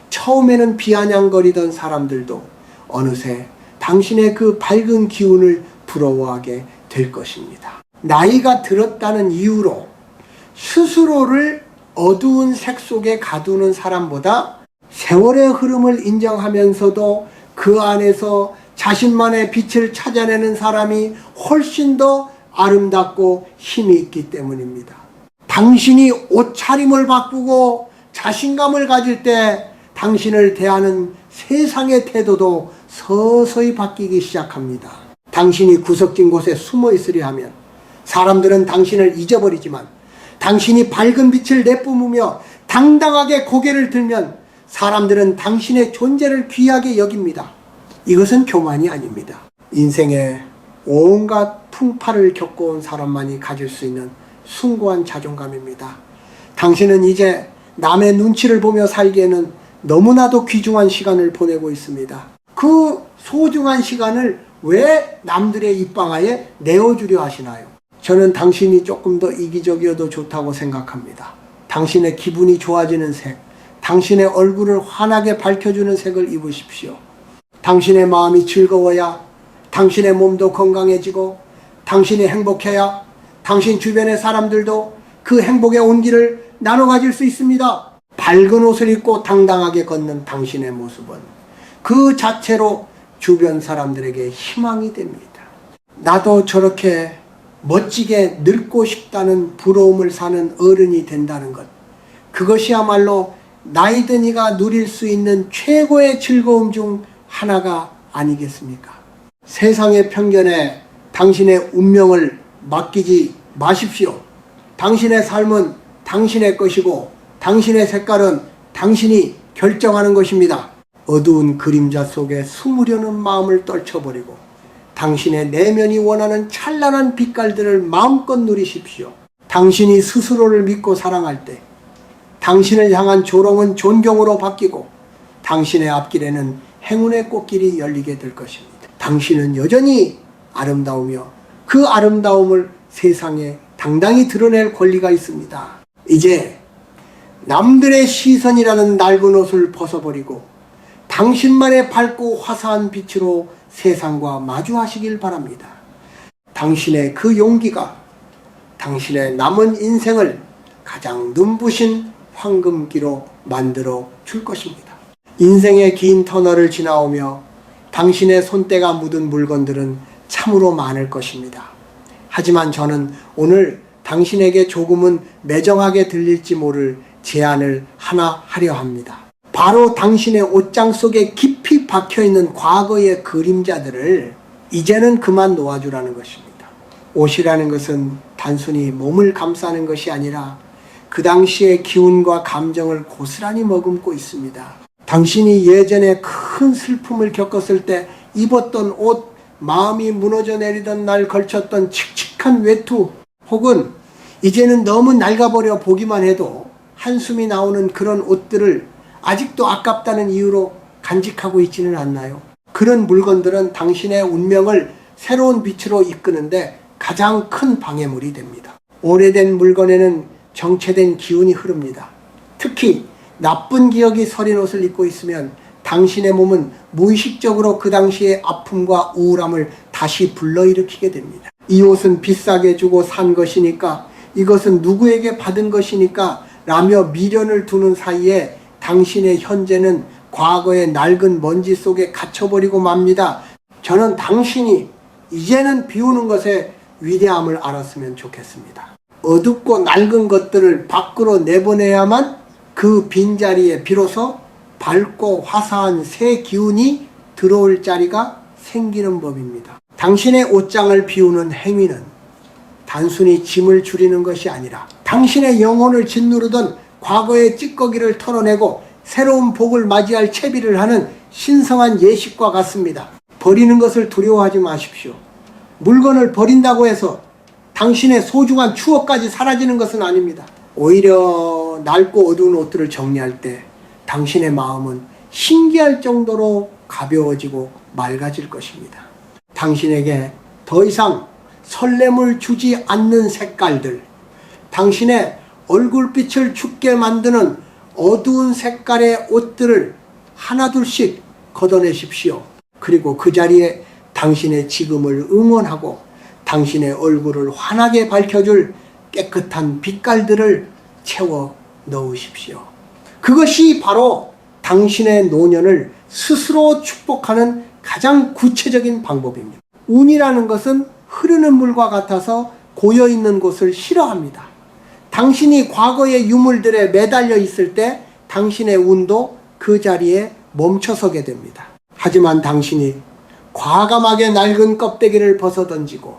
처음에는 비아냥거리던 사람들도 어느새 당신의 그 밝은 기운을 부러워하게 될 것입니다. 나이가 들었다는 이유로 스스로를 어두운 색 속에 가두는 사람보다 세월의 흐름을 인정하면서도 그 안에서 자신만의 빛을 찾아내는 사람이 훨씬 더 아름답고 힘이 있기 때문입니다. 당신이 옷차림을 바꾸고 자신감을 가질 때 당신을 대하는 세상의 태도도 서서히 바뀌기 시작합니다. 당신이 구석진 곳에 숨어 있으려 하면 사람들은 당신을 잊어버리지만 당신이 밝은 빛을 내뿜으며 당당하게 고개를 들면 사람들은 당신의 존재를 귀하게 여깁니다. 이것은 교만이 아닙니다. 인생에 온갖 풍파를 겪어온 사람만이 가질 수 있는 숭고한 자존감입니다. 당신은 이제 남의 눈치를 보며 살기에는 너무나도 귀중한 시간을 보내고 있습니다. 그 소중한 시간을 왜 남들의 입방아에 내어주려 하시나요? 저는 당신이 조금 더 이기적이어도 좋다고 생각합니다. 당신의 기분이 좋아지는 색, 당신의 얼굴을 환하게 밝혀주는 색을 입으십시오. 당신의 마음이 즐거워야 당신의 몸도 건강해지고 당신이 행복해야 당신 주변의 사람들도 그 행복의 온기를 나눠 가질 수 있습니다. 밝은 옷을 입고 당당하게 걷는 당신의 모습은 그 자체로 주변 사람들에게 희망이 됩니다. 나도 저렇게 멋지게 늙고 싶다는 부러움을 사는 어른이 된다는 것, 그것이야말로 나이 든 이가 누릴 수 있는 최고의 즐거움 중 하나가 아니겠습니까? 세상의 편견에 당신의 운명을 맡기지 마십시오. 당신의 삶은 당신의 것이고 당신의 색깔은 당신이 결정하는 것입니다. 어두운 그림자 속에 숨으려는 마음을 떨쳐버리고 당신의 내면이 원하는 찬란한 빛깔들을 마음껏 누리십시오. 당신이 스스로를 믿고 사랑할 때 당신을 향한 조롱은 존경으로 바뀌고 당신의 앞길에는 행운의 꽃길이 열리게 될 것입니다. 당신은 여전히 아름다우며 그 아름다움을 세상에 당당히 드러낼 권리가 있습니다. 이제 남들의 시선이라는 낡은 옷을 벗어버리고 당신만의 밝고 화사한 빛으로 세상과 마주하시길 바랍니다. 당신의 그 용기가 당신의 남은 인생을 가장 눈부신 황금기로 만들어 줄 것입니다. 인생의 긴 터널을 지나오며 당신의 손때가 묻은 물건들은 참으로 많을 것입니다. 하지만 저는 오늘 당신에게 조금은 매정하게 들릴지 모를 제안을 하나 하려 합니다. 바로 당신의 옷장 속에 깊이 박혀있는 과거의 그림자들을 이제는 그만 놓아주라는 것입니다. 옷이라는 것은 단순히 몸을 감싸는 것이 아니라 그 당시의 기운과 감정을 고스란히 머금고 있습니다. 당신이 예전에 큰 슬픔을 겪었을 때 입었던 옷, 마음이 무너져 내리던 날 걸쳤던 칙칙한 외투, 혹은 이제는 너무 낡아버려 보기만 해도 한숨이 나오는 그런 옷들을 아직도 아깝다는 이유로 간직하고 있지는 않나요? 그런 물건들은 당신의 운명을 새로운 빛으로 이끄는데 가장 큰 방해물이 됩니다. 오래된 물건에는 정체된 기운이 흐릅니다. 특히 나쁜 기억이 서린 옷을 입고 있으면 당신의 몸은 무의식적으로 그 당시의 아픔과 우울함을 다시 불러일으키게 됩니다. 이 옷은 비싸게 주고 산 것이니까, 이것은 누구에게 받은 것이니까 라며 미련을 두는 사이에 당신의 현재는 과거의 낡은 먼지 속에 갇혀버리고 맙니다. 저는 당신이 이제는 비우는 것의 위대함을 알았으면 좋겠습니다. 어둡고 낡은 것들을 밖으로 내보내야만 그 빈자리에 비로소 밝고 화사한 새 기운이 들어올 자리가 생기는 법입니다. 당신의 옷장을 비우는 행위는 단순히 짐을 줄이는 것이 아니라 당신의 영혼을 짓누르던 과거의 찌꺼기를 털어내고 새로운 복을 맞이할 채비를 하는 신성한 예식과 같습니다. 버리는 것을 두려워하지 마십시오. 물건을 버린다고 해서 당신의 소중한 추억까지 사라지는 것은 아닙니다. 오히려 낡고 어두운 옷들을 정리할 때 당신의 마음은 신기할 정도로 가벼워지고 맑아질 것입니다. 당신에게 더 이상 설렘을 주지 않는 색깔들, 당신의 얼굴빛을 춥게 만드는 어두운 색깔의 옷들을 하나둘씩 걷어내십시오. 그리고 그 자리에 당신의 지금을 응원하고 당신의 얼굴을 환하게 밝혀줄 깨끗한 빛깔들을 채워 넣으십시오. 그것이 바로 당신의 노년을 스스로 축복하는 가장 구체적인 방법입니다. 운이라는 것은 흐르는 물과 같아서 고여있는 곳을 싫어합니다. 당신이 과거의 유물들에 매달려 있을 때 당신의 운도 그 자리에 멈춰서게 됩니다. 하지만 당신이 과감하게 낡은 껍데기를 벗어던지고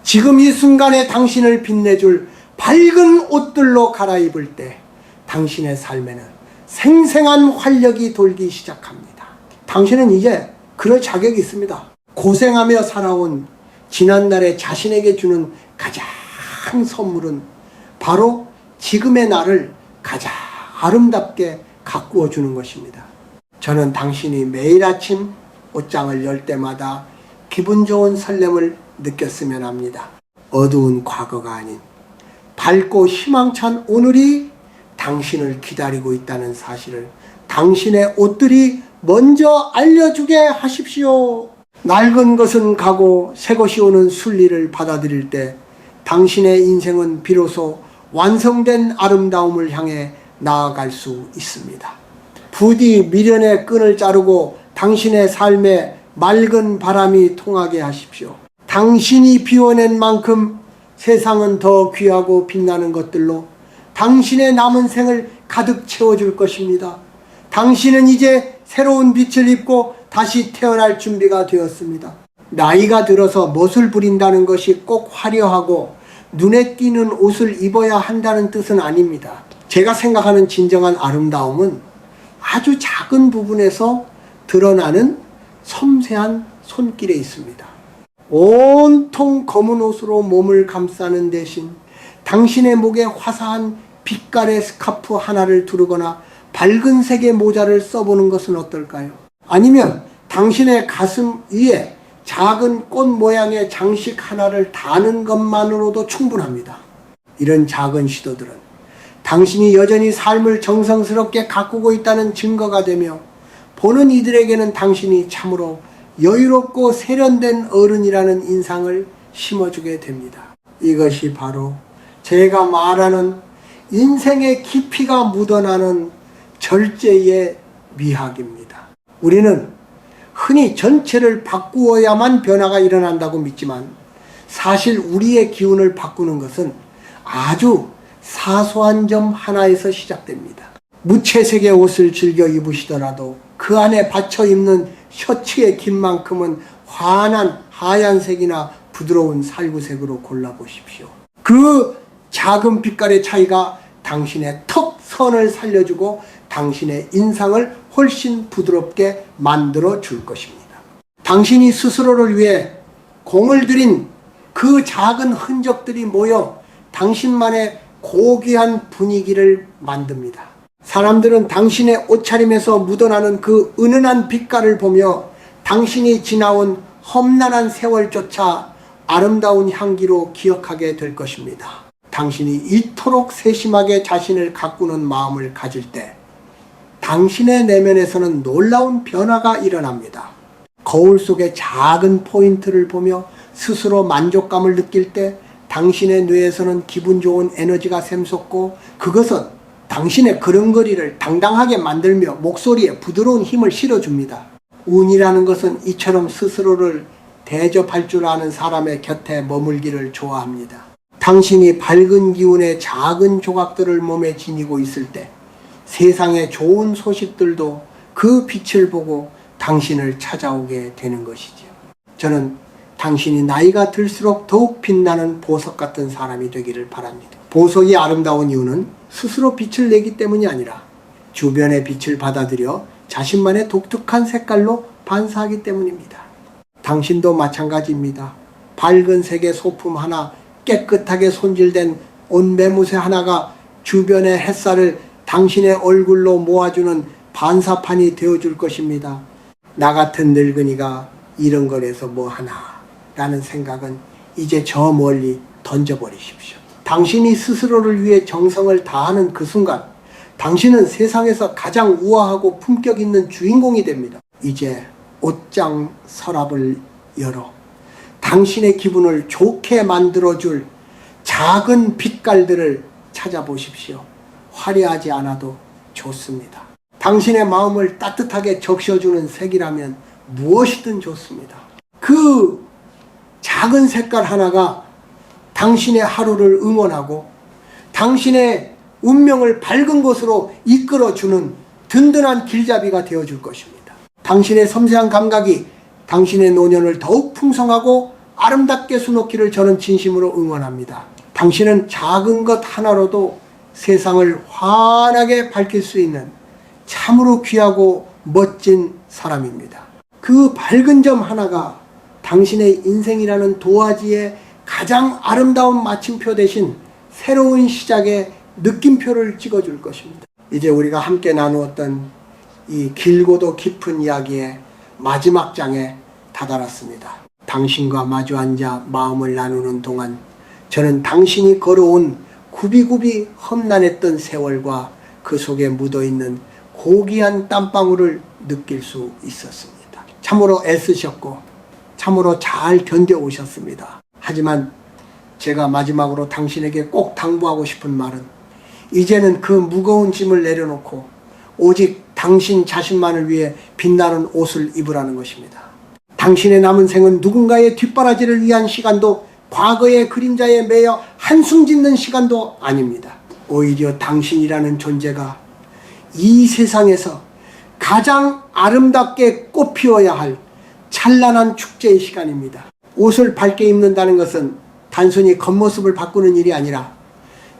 지금 이 순간에 당신을 빛내줄 밝은 옷들로 갈아입을 때 당신의 삶에는 생생한 활력이 돌기 시작합니다. 당신은 이제 그럴 자격이 있습니다. 고생하며 살아온 지난날에 자신에게 주는 가장 선물은 바로 지금의 나를 가장 아름답게 가꾸어 주는 것입니다. 저는 당신이 매일 아침 옷장을 열 때마다 기분 좋은 설렘을 느꼈으면 합니다. 어두운 과거가 아닌 밝고 희망찬 오늘이 당신을 기다리고 있다는 사실을 당신의 옷들이 먼저 알려주게 하십시오. 낡은 것은 가고 새 것이 오는 순리를 받아들일 때 당신의 인생은 비로소 완성된 아름다움을 향해 나아갈 수 있습니다. 부디 미련의 끈을 자르고 당신의 삶에 맑은 바람이 통하게 하십시오. 당신이 비워낸 만큼 세상은 더 귀하고 빛나는 것들로 당신의 남은 생을 가득 채워줄 것입니다. 당신은 이제 새로운 빛을 입고 다시 태어날 준비가 되었습니다. 나이가 들어서 멋을 부린다는 것이 꼭 화려하고 눈에 띄는 옷을 입어야 한다는 뜻은 아닙니다. 제가 생각하는 진정한 아름다움은 아주 작은 부분에서 드러나는 섬세한 손길에 있습니다. 온통 검은 옷으로 몸을 감싸는 대신 당신의 목에 화사한 빛깔의 스카프 하나를 두르거나 밝은 색의 모자를 써보는 것은 어떨까요? 아니면 당신의 가슴 위에 작은 꽃 모양의 장식 하나를 다는 것만으로도 충분합니다. 이런 작은 시도들은 당신이 여전히 삶을 정성스럽게 가꾸고 있다는 증거가 되며 보는 이들에게는 당신이 참으로 여유롭고 세련된 어른이라는 인상을 심어주게 됩니다. 이것이 바로 제가 말하는 인생의 깊이가 묻어나는 절제의 미학입니다. 우리는 흔히 전체를 바꾸어야만 변화가 일어난다고 믿지만 사실 우리의 기운을 바꾸는 것은 아주 사소한 점 하나에서 시작됩니다. 무채색의 옷을 즐겨 입으시더라도 그 안에 받쳐 입는 셔츠의 길만큼은 환한 하얀색이나 부드러운 살구색으로 골라보십시오. 그 작은 빛깔의 차이가 당신의 턱 선을 살려주고 당신의 인상을 훨씬 부드럽게 만들어 줄 것입니다. 당신이 스스로를 위해 공을 들인 그 작은 흔적들이 모여 당신만의 고귀한 분위기를 만듭니다. 사람들은 당신의 옷차림에서 묻어나는 그 은은한 빛깔을 보며 당신이 지나온 험난한 세월조차 아름다운 향기로 기억하게 될 것입니다. 당신이 이토록 세심하게 자신을 가꾸는 마음을 가질 때 당신의 내면에서는 놀라운 변화가 일어납니다. 거울 속의 작은 포인트를 보며 스스로 만족감을 느낄 때 당신의 뇌에서는 기분 좋은 에너지가 샘솟고 그것은 당신의 걸음걸이를 당당하게 만들며 목소리에 부드러운 힘을 실어줍니다. 운이라는 것은 이처럼 스스로를 대접할 줄 아는 사람의 곁에 머물기를 좋아합니다. 당신이 밝은 기운의 작은 조각들을 몸에 지니고 있을 때 세상의 좋은 소식들도 그 빛을 보고 당신을 찾아오게 되는 것이죠. 저는 당신이 나이가 들수록 더욱 빛나는 보석 같은 사람이 되기를 바랍니다. 보석이 아름다운 이유는 스스로 빛을 내기 때문이 아니라 주변의 빛을 받아들여 자신만의 독특한 색깔로 반사하기 때문입니다. 당신도 마찬가지입니다. 밝은 색의 소품 하나, 깨끗하게 손질된 옷매무새 하나가 주변의 햇살을 당신의 얼굴로 모아주는 반사판이 되어줄 것입니다. 나 같은 늙은이가 이런 거래서 뭐하나 라는 생각은 이제 저 멀리 던져버리십시오. 당신이 스스로를 위해 정성을 다하는 그 순간 당신은 세상에서 가장 우아하고 품격 있는 주인공이 됩니다. 이제 옷장 서랍을 열어 당신의 기분을 좋게 만들어줄 작은 빛깔들을 찾아보십시오. 화려하지 않아도 좋습니다. 당신의 마음을 따뜻하게 적셔주는 색이라면 무엇이든 좋습니다. 그 작은 색깔 하나가 당신의 하루를 응원하고 당신의 운명을 밝은 곳으로 이끌어주는 든든한 길잡이가 되어줄 것입니다. 당신의 섬세한 감각이 당신의 노년을 더욱 풍성하고 아름답게 수놓기를 저는 진심으로 응원합니다. 당신은 작은 것 하나로도 세상을 환하게 밝힐 수 있는 참으로 귀하고 멋진 사람입니다. 그 밝은 점 하나가 당신의 인생이라는 도화지에 가장 아름다운 마침표 대신 새로운 시작의 느낌표를 찍어줄 것입니다. 이제 우리가 함께 나누었던 이 길고도 깊은 이야기의 마지막 장에 다다랐습니다. 당신과 마주 앉아 마음을 나누는 동안 저는 당신이 걸어온 굽이굽이 험난했던 세월과 그 속에 묻어있는 고귀한 땀방울을 느낄 수 있었습니다. 참으로 애쓰셨고 참으로 잘 견뎌오셨습니다. 하지만 제가 마지막으로 당신에게 꼭 당부하고 싶은 말은 이제는 그 무거운 짐을 내려놓고 오직 당신 자신만을 위해 빛나는 옷을 입으라는 것입니다. 당신의 남은 생은 누군가의 뒷바라지를 위한 시간도 과거의 그림자에 매여 한숨 짓는 시간도 아닙니다. 오히려 당신이라는 존재가 이 세상에서 가장 아름답게 꽃피워야 할 찬란한 축제의 시간입니다. 옷을 밝게 입는다는 것은 단순히 겉모습을 바꾸는 일이 아니라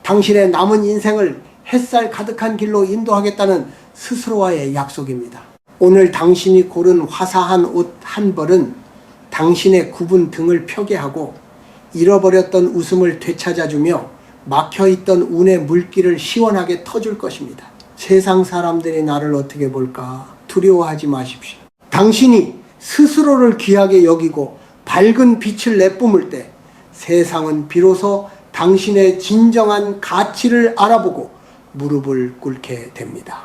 당신의 남은 인생을 햇살 가득한 길로 인도하겠다는 스스로와의 약속입니다. 오늘 당신이 고른 화사한 옷 한 벌은 당신의 굽은 등을 펴게 하고 잃어버렸던 웃음을 되찾아주며 막혀있던 운의 물길을 시원하게 터줄 것입니다. 세상 사람들이 나를 어떻게 볼까 두려워하지 마십시오. 당신이 스스로를 귀하게 여기고 밝은 빛을 내뿜을 때 세상은 비로소 당신의 진정한 가치를 알아보고 무릎을 꿇게 됩니다.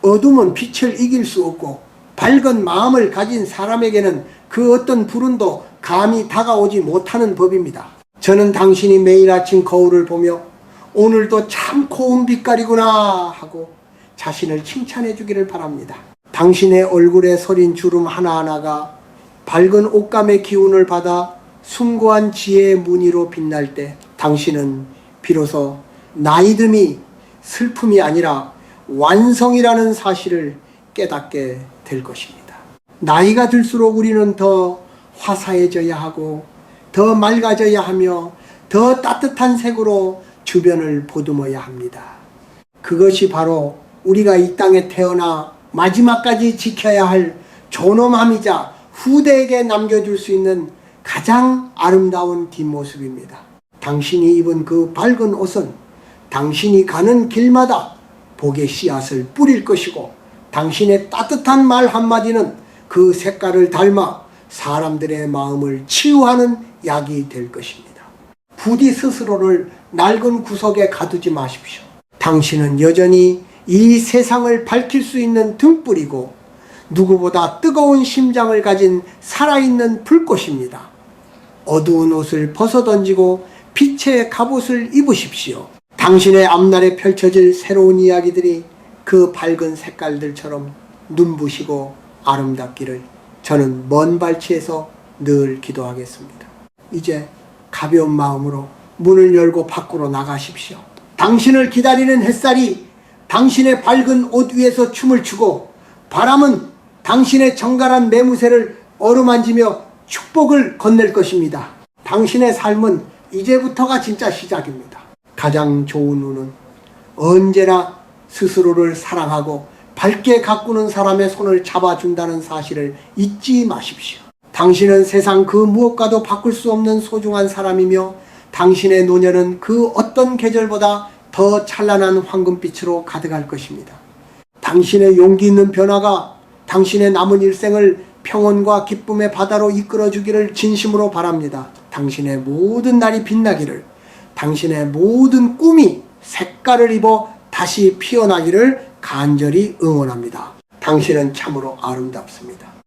어둠은 빛을 이길 수 없고 밝은 마음을 가진 사람에게는 그 어떤 불운도 감히 다가오지 못하는 법입니다. 저는 당신이 매일 아침 거울을 보며 오늘도 참 고운 빛깔이구나 하고 자신을 칭찬해 주기를 바랍니다. 당신의 얼굴에 서린 주름 하나하나가 밝은 옷감의 기운을 받아 숭고한 지혜의 무늬로 빛날 때 당신은 비로소 나이듦이 슬픔이 아니라 완성이라는 사실을 깨닫게 될 것입니다. 나이가 들수록 우리는 더 화사해져야 하고 더 맑아져야 하며 더 따뜻한 색으로 주변을 보듬어야 합니다. 그것이 바로 우리가 이 땅에 태어나 마지막까지 지켜야 할 존엄함이자 후대에게 남겨줄 수 있는 가장 아름다운 뒷모습입니다. 당신이 입은 그 밝은 옷은 당신이 가는 길마다 복의 씨앗을 뿌릴 것이고 당신의 따뜻한 말 한마디는 그 색깔을 닮아 사람들의 마음을 치유하는 약이 될 것입니다. 부디 스스로를 낡은 구석에 가두지 마십시오. 당신은 여전히 이 세상을 밝힐 수 있는 등불이고 누구보다 뜨거운 심장을 가진 살아있는 불꽃입니다. 어두운 옷을 벗어던지고 빛의 갑옷을 입으십시오. 당신의 앞날에 펼쳐질 새로운 이야기들이 그 밝은 색깔들처럼 눈부시고 아름답기를 저는 먼 발치에서 늘 기도하겠습니다. 이제 가벼운 마음으로 문을 열고 밖으로 나가십시오. 당신을 기다리는 햇살이 당신의 밝은 옷 위에서 춤을 추고 바람은 당신의 정갈한 매무새를 어루만지며 축복을 건넬 것입니다. 당신의 삶은 이제부터가 진짜 시작입니다. 가장 좋은 운은 언제나 스스로를 사랑하고 밝게 가꾸는 사람의 손을 잡아준다는 사실을 잊지 마십시오. 당신은 세상 그 무엇과도 바꿀 수 없는 소중한 사람이며 당신의 노년은 그 어떤 계절보다 더 찬란한 황금빛으로 가득할 것입니다. 당신의 용기 있는 변화가 당신의 남은 일생을 평온과 기쁨의 바다로 이끌어주기를 진심으로 바랍니다. 당신의 모든 날이 빛나기를, 당신의 모든 꿈이 색깔을 입어 다시 피어나기를 간절히 응원합니다. 당신은 참으로 아름답습니다.